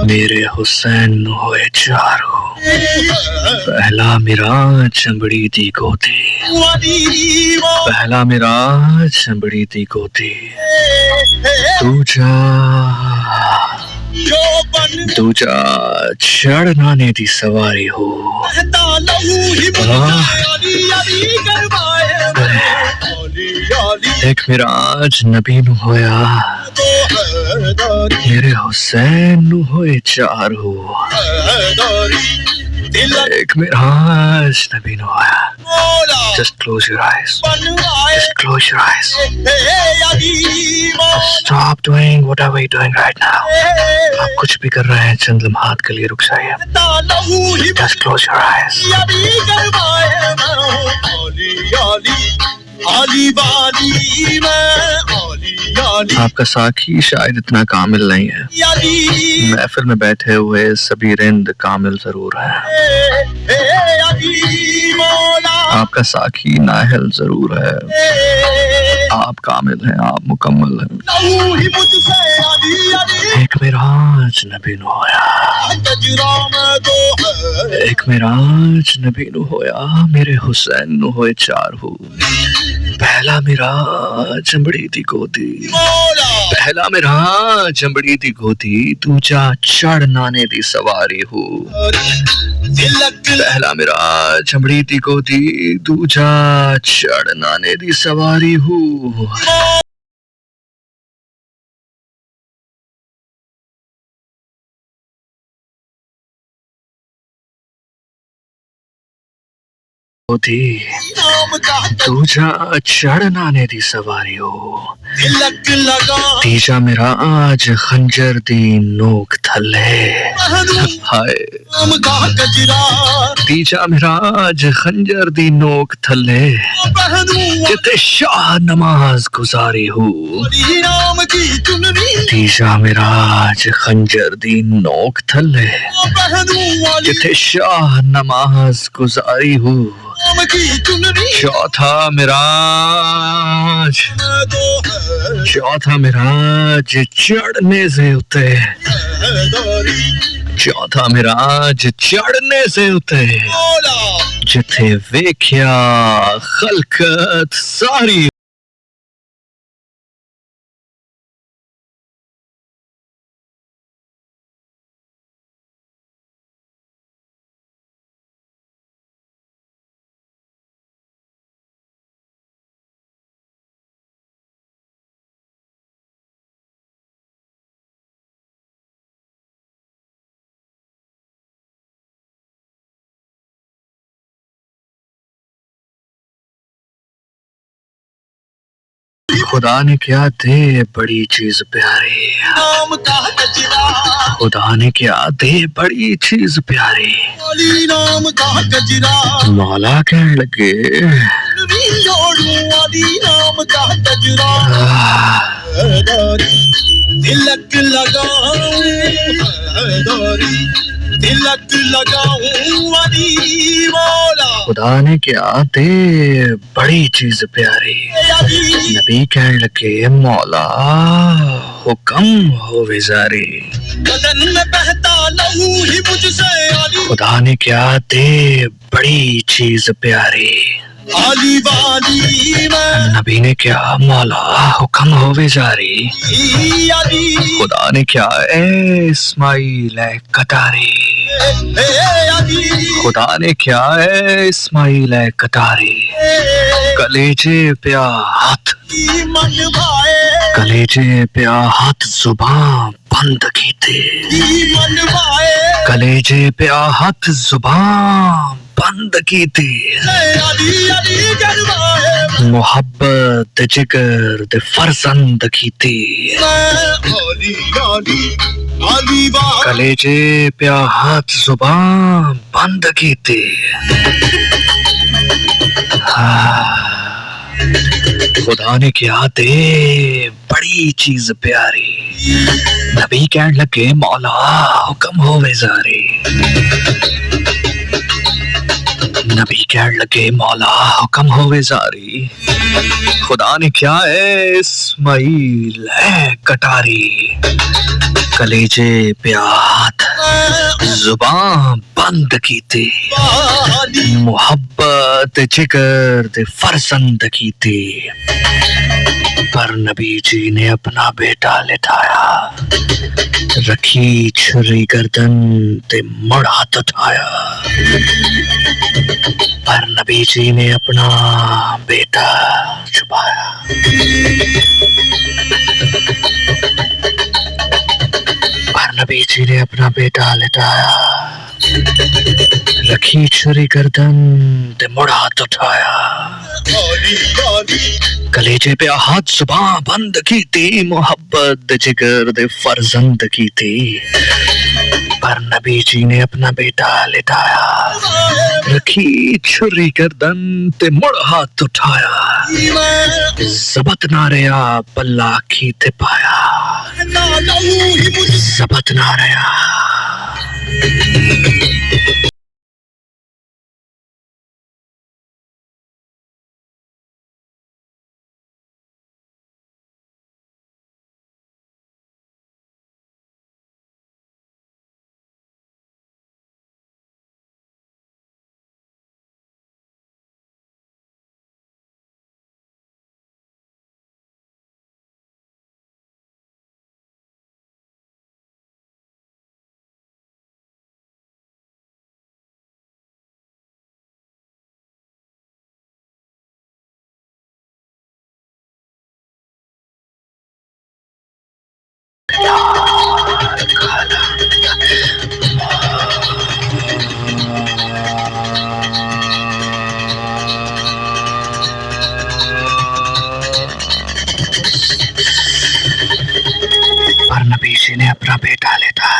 मेरे हुसैन नु होए चारों। पहला मेरा चंबड़ी दी गोदी, पहला मेरा चंबड़ी दी गोदी, दूजा चढ़ना ने दी सवारी हो। एक मेरा अजनबी नु होया, मेरे हुसैन नु होए चार हो। एक मेरा अजनबी नु होया। Just close your eyes. Just close your eyes. Stop doing whatever you're doing right now. आप कुछ भी कर रहे हैं, चंद लम्हात के लिए रुक जाइए। Just close your eyes. आपका साखी शायद इतना कामिल नहीं है, महफिल में बैठे हुए सभी रिंद कामिल जरूर है। आपका साखी नाहिल जरूर है, आप कामिल हैं, आप मुकम्मल हैं। एक मेरा अजनबी नु होया, एक मेरा अजनबी नु होया, मेरे हुसैन नु होए चार हो। पहला मेरा चंबड़ी दी गोदी, पहला मेरा चंबड़ी दी गोदी, दूजा चढ़ नाने दी सवारी हो। पहला मेरा चंबड़ी दी गोदी, दूजा चढ़ नाने दी सवारी हो। दूजा चढ़ना ने दी सवारी हो। तीजा मेरा आज खंजर दी नोक थले, हाय। तीजा मेरा आज खंजर दी नोक थले, किते शाह नमाज गुजारी हो। तीजा मेरा आज खंजर दी नोक थले, किते शाह नमाज गुजारी हो। चौथा मिराज चढ़ने से उते, चौथा मिराज चढ़ने से उते, जिथे वेख्या खलकत सारी। खुदा ने क्या दे बड़ी चीज प्यारी, खुदा ने क्या दे बड़ी चीज प्यारी। मौला कहने लगे तिलक लगाऊं अली मौला। खुदा ने क्या दे बड़ी चीज प्यारी। नबी कहने लगे मौला हुक्म हो जारी। बदन में बहता लहू ही मुझसे खुदा ने क्या दे बड़ी चीज प्यारी। आली बाली में नबी ने क्या मौला हुक्म होवे जारी। आली खुदा ने क्या ए इस्माइल है कटारी। आली खुदा ने क्या है इस्माइल है कटारी। कलेजे पे हाथ मन भाए कलेजे पे हाथ जुबान बंद की थी। मन भाए कलेजे पे हाथ जुबान बंद की थी। आली आली जलवाए मोहब्बत जिगर दे फरजंद की थी। आली आली आली बाली कलेजे पे हाथ जुबान बंद की थी। खुदा ने क्या दे बड़ी चीज प्यारी। नबी कहने लगे मौला हुक्म होवे जारी। नबी कहने लगे मौला हुक्म होवे जारी। खुदा ने क्या है इस्माइल है कटारी। कलेजे पे हाथ जुबान बंद की थी। मोहब्बत जिगर दे फरजंद की थी। पर नबी जी ने अपना बेटा लिटाया। रखी छुरी गर्दन ते मुड़ हाथ उठाया। पर नबी जी ने अपना बेटा छुपाया। पर नबी जी ने अपना बेटा लिटाया। रखी छुरी गर्दन ते मुड़ हाथ उठाया। कलेजे पे हाथ जुबान बंद की थी। मोहब्बत जिगर दे फरजंद की थी। पर नबी जी ने अपना बेटा लिटाया। रखी छुरी गर्दन ते मुड़ हाथ उठाया। जबत ना रहा पल्ला की ते पाया। जबत ना रहा। पर नबी जी ने अपना बेटा लेता।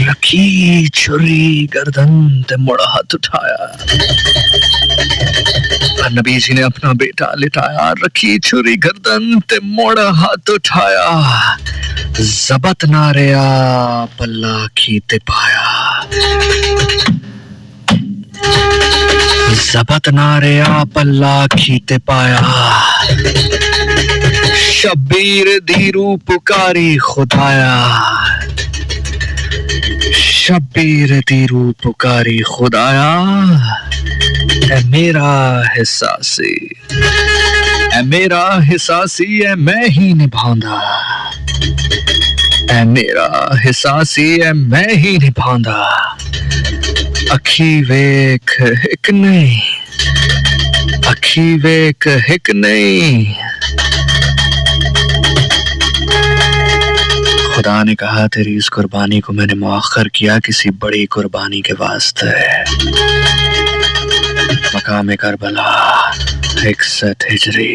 रखी छुरी गर्दन ते मुड़ हाथ उठाया। पर नबी जी ने अपना बेटा लिटाया। रखी छुरी गर्दन ते मुड़ हाथ उठाया। जबत ना रहा पल्ला खीते पाया। जबत ना रहा पल्ला खीते पाया। शब्बीर दी रूह पुकारी खुदाया। शब्बीर दी रूह पुकारी खुदाया। ऐ मेरा हिस्सासी, ऐ मेरा हिस्सासी, ऐ मैं ही निभांदा। ऐ मेरा हिस्सासी, ऐ मैं ही निभांदा। अखी वेख हिक नहीं, अखी वेख हिक नहीं। खुदा ने कहा तेरी इस कुर्बानी को मैंने मुअख्खर किया किसी बड़ी कुर्बानी के वास्ते। मकाम करबला 61 हिजरी।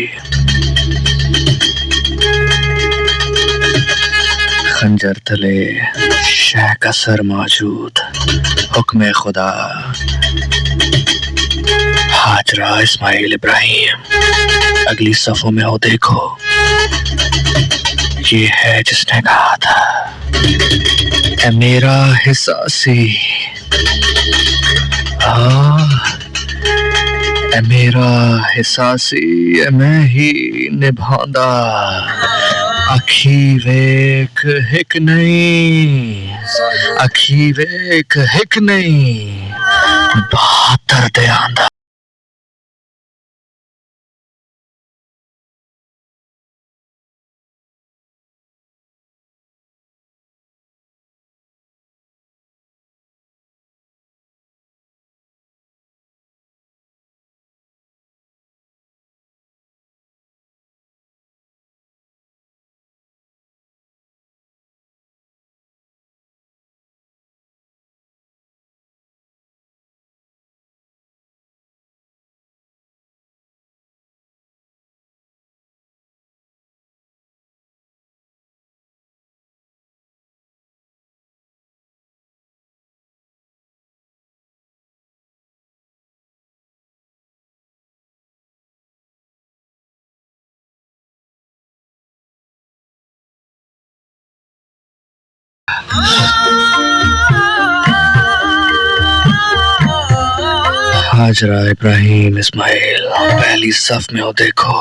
खंजर तले शह का सर मौजूद। हुक्म खुदा हाजरा इस्माइल इब्राहिम अगली सफों में हो देखो। ये है जिसने कहा था ऐ मेरा हिस्सासी, ए मेरा हिस्सा सी ए मैं ही निभांदा अखी वेख हिक नहीं अखी वेख हिक नहीं 72 दे आंदा हाजरा इब्राहिम इस्माइल पहली सफ में हो देखो